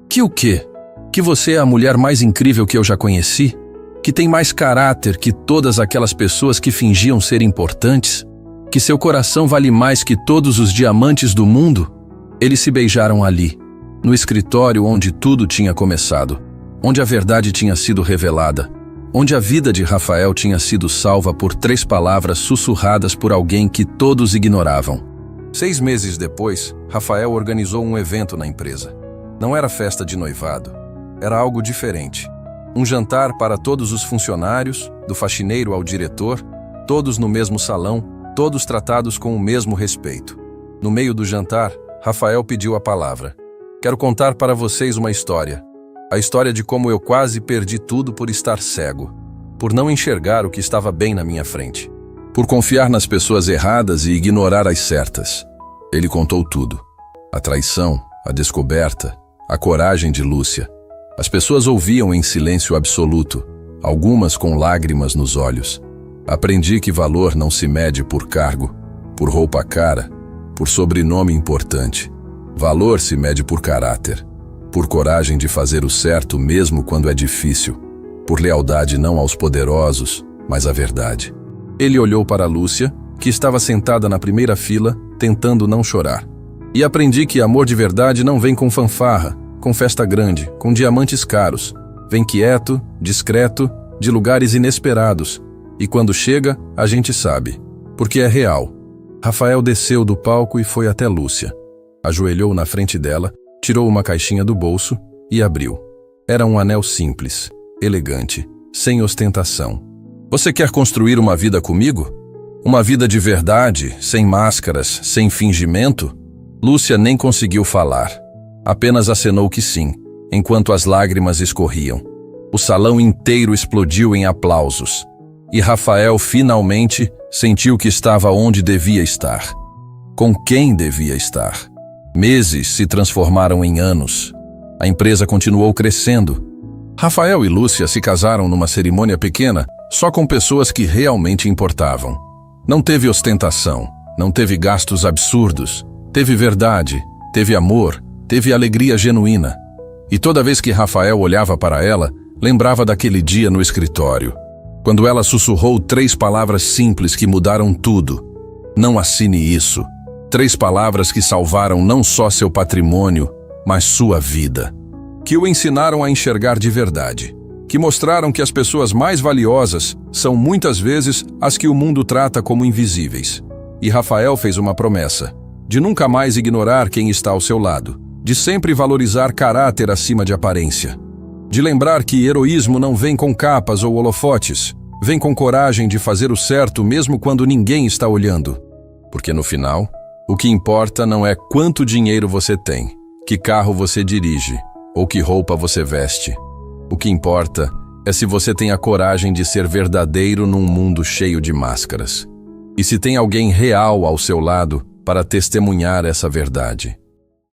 Que o quê? Que você é a mulher mais incrível que eu já conheci? Que tem mais caráter que todas aquelas pessoas que fingiam ser importantes? Que seu coração vale mais que todos os diamantes do mundo? Eles se beijaram ali, no escritório onde tudo tinha começado, onde a verdade tinha sido revelada, onde a vida de Rafael tinha sido salva por 3 palavras sussurradas por alguém que todos ignoravam. 6 meses depois, Rafael organizou um evento na empresa. Não era festa de noivado, era algo diferente. Um jantar para todos os funcionários, do faxineiro ao diretor, todos no mesmo salão, todos tratados com o mesmo respeito. No meio do jantar, Rafael pediu a palavra. Quero contar para vocês uma história. A história de como eu quase perdi tudo por estar cego, por não enxergar o que estava bem na minha frente, por confiar nas pessoas erradas e ignorar as certas. Ele contou tudo. A traição, a descoberta, a coragem de Lúcia. As pessoas ouviam em silêncio absoluto, algumas com lágrimas nos olhos. Aprendi que valor não se mede por cargo, por roupa cara, por sobrenome importante. Valor se mede por caráter, por coragem de fazer o certo mesmo quando é difícil, por lealdade não aos poderosos, mas à verdade. Ele olhou para Lúcia, que estava sentada na primeira fila, tentando não chorar. E aprendi que amor de verdade não vem com fanfarra, com festa grande, com diamantes caros. Vem quieto, discreto, de lugares inesperados. E quando chega, a gente sabe, porque é real. Rafael desceu do palco e foi até Lúcia. Ajoelhou na frente dela, tirou uma caixinha do bolso e abriu. Era um anel simples, elegante, sem ostentação. Você quer construir uma vida comigo? Uma vida de verdade, sem máscaras, sem fingimento? Lúcia nem conseguiu falar. Apenas acenou que sim, enquanto as lágrimas escorriam. O salão inteiro explodiu em aplausos. E Rafael finalmente sentiu que estava onde devia estar. Com quem devia estar. Meses se transformaram em anos. A empresa continuou crescendo. Rafael e Lúcia se casaram numa cerimônia pequena, só com pessoas que realmente importavam. Não teve ostentação, não teve gastos absurdos. Teve verdade, teve amor, teve alegria genuína. E toda vez que Rafael olhava para ela, lembrava daquele dia no escritório, quando ela sussurrou 3 palavras simples que mudaram tudo. Não assine isso. 3 palavras que salvaram não só seu patrimônio, mas sua vida. Que o ensinaram a enxergar de verdade. Que mostraram que as pessoas mais valiosas são muitas vezes as que o mundo trata como invisíveis. E Rafael fez uma promessa: de nunca mais ignorar quem está ao seu lado, de sempre valorizar caráter acima de aparência, de lembrar que heroísmo não vem com capas ou holofotes, vem com coragem de fazer o certo mesmo quando ninguém está olhando. Porque no final, o que importa não é quanto dinheiro você tem, que carro você dirige ou que roupa você veste. O que importa é se você tem a coragem de ser verdadeiro num mundo cheio de máscaras. E se tem alguém real ao seu lado para testemunhar essa verdade.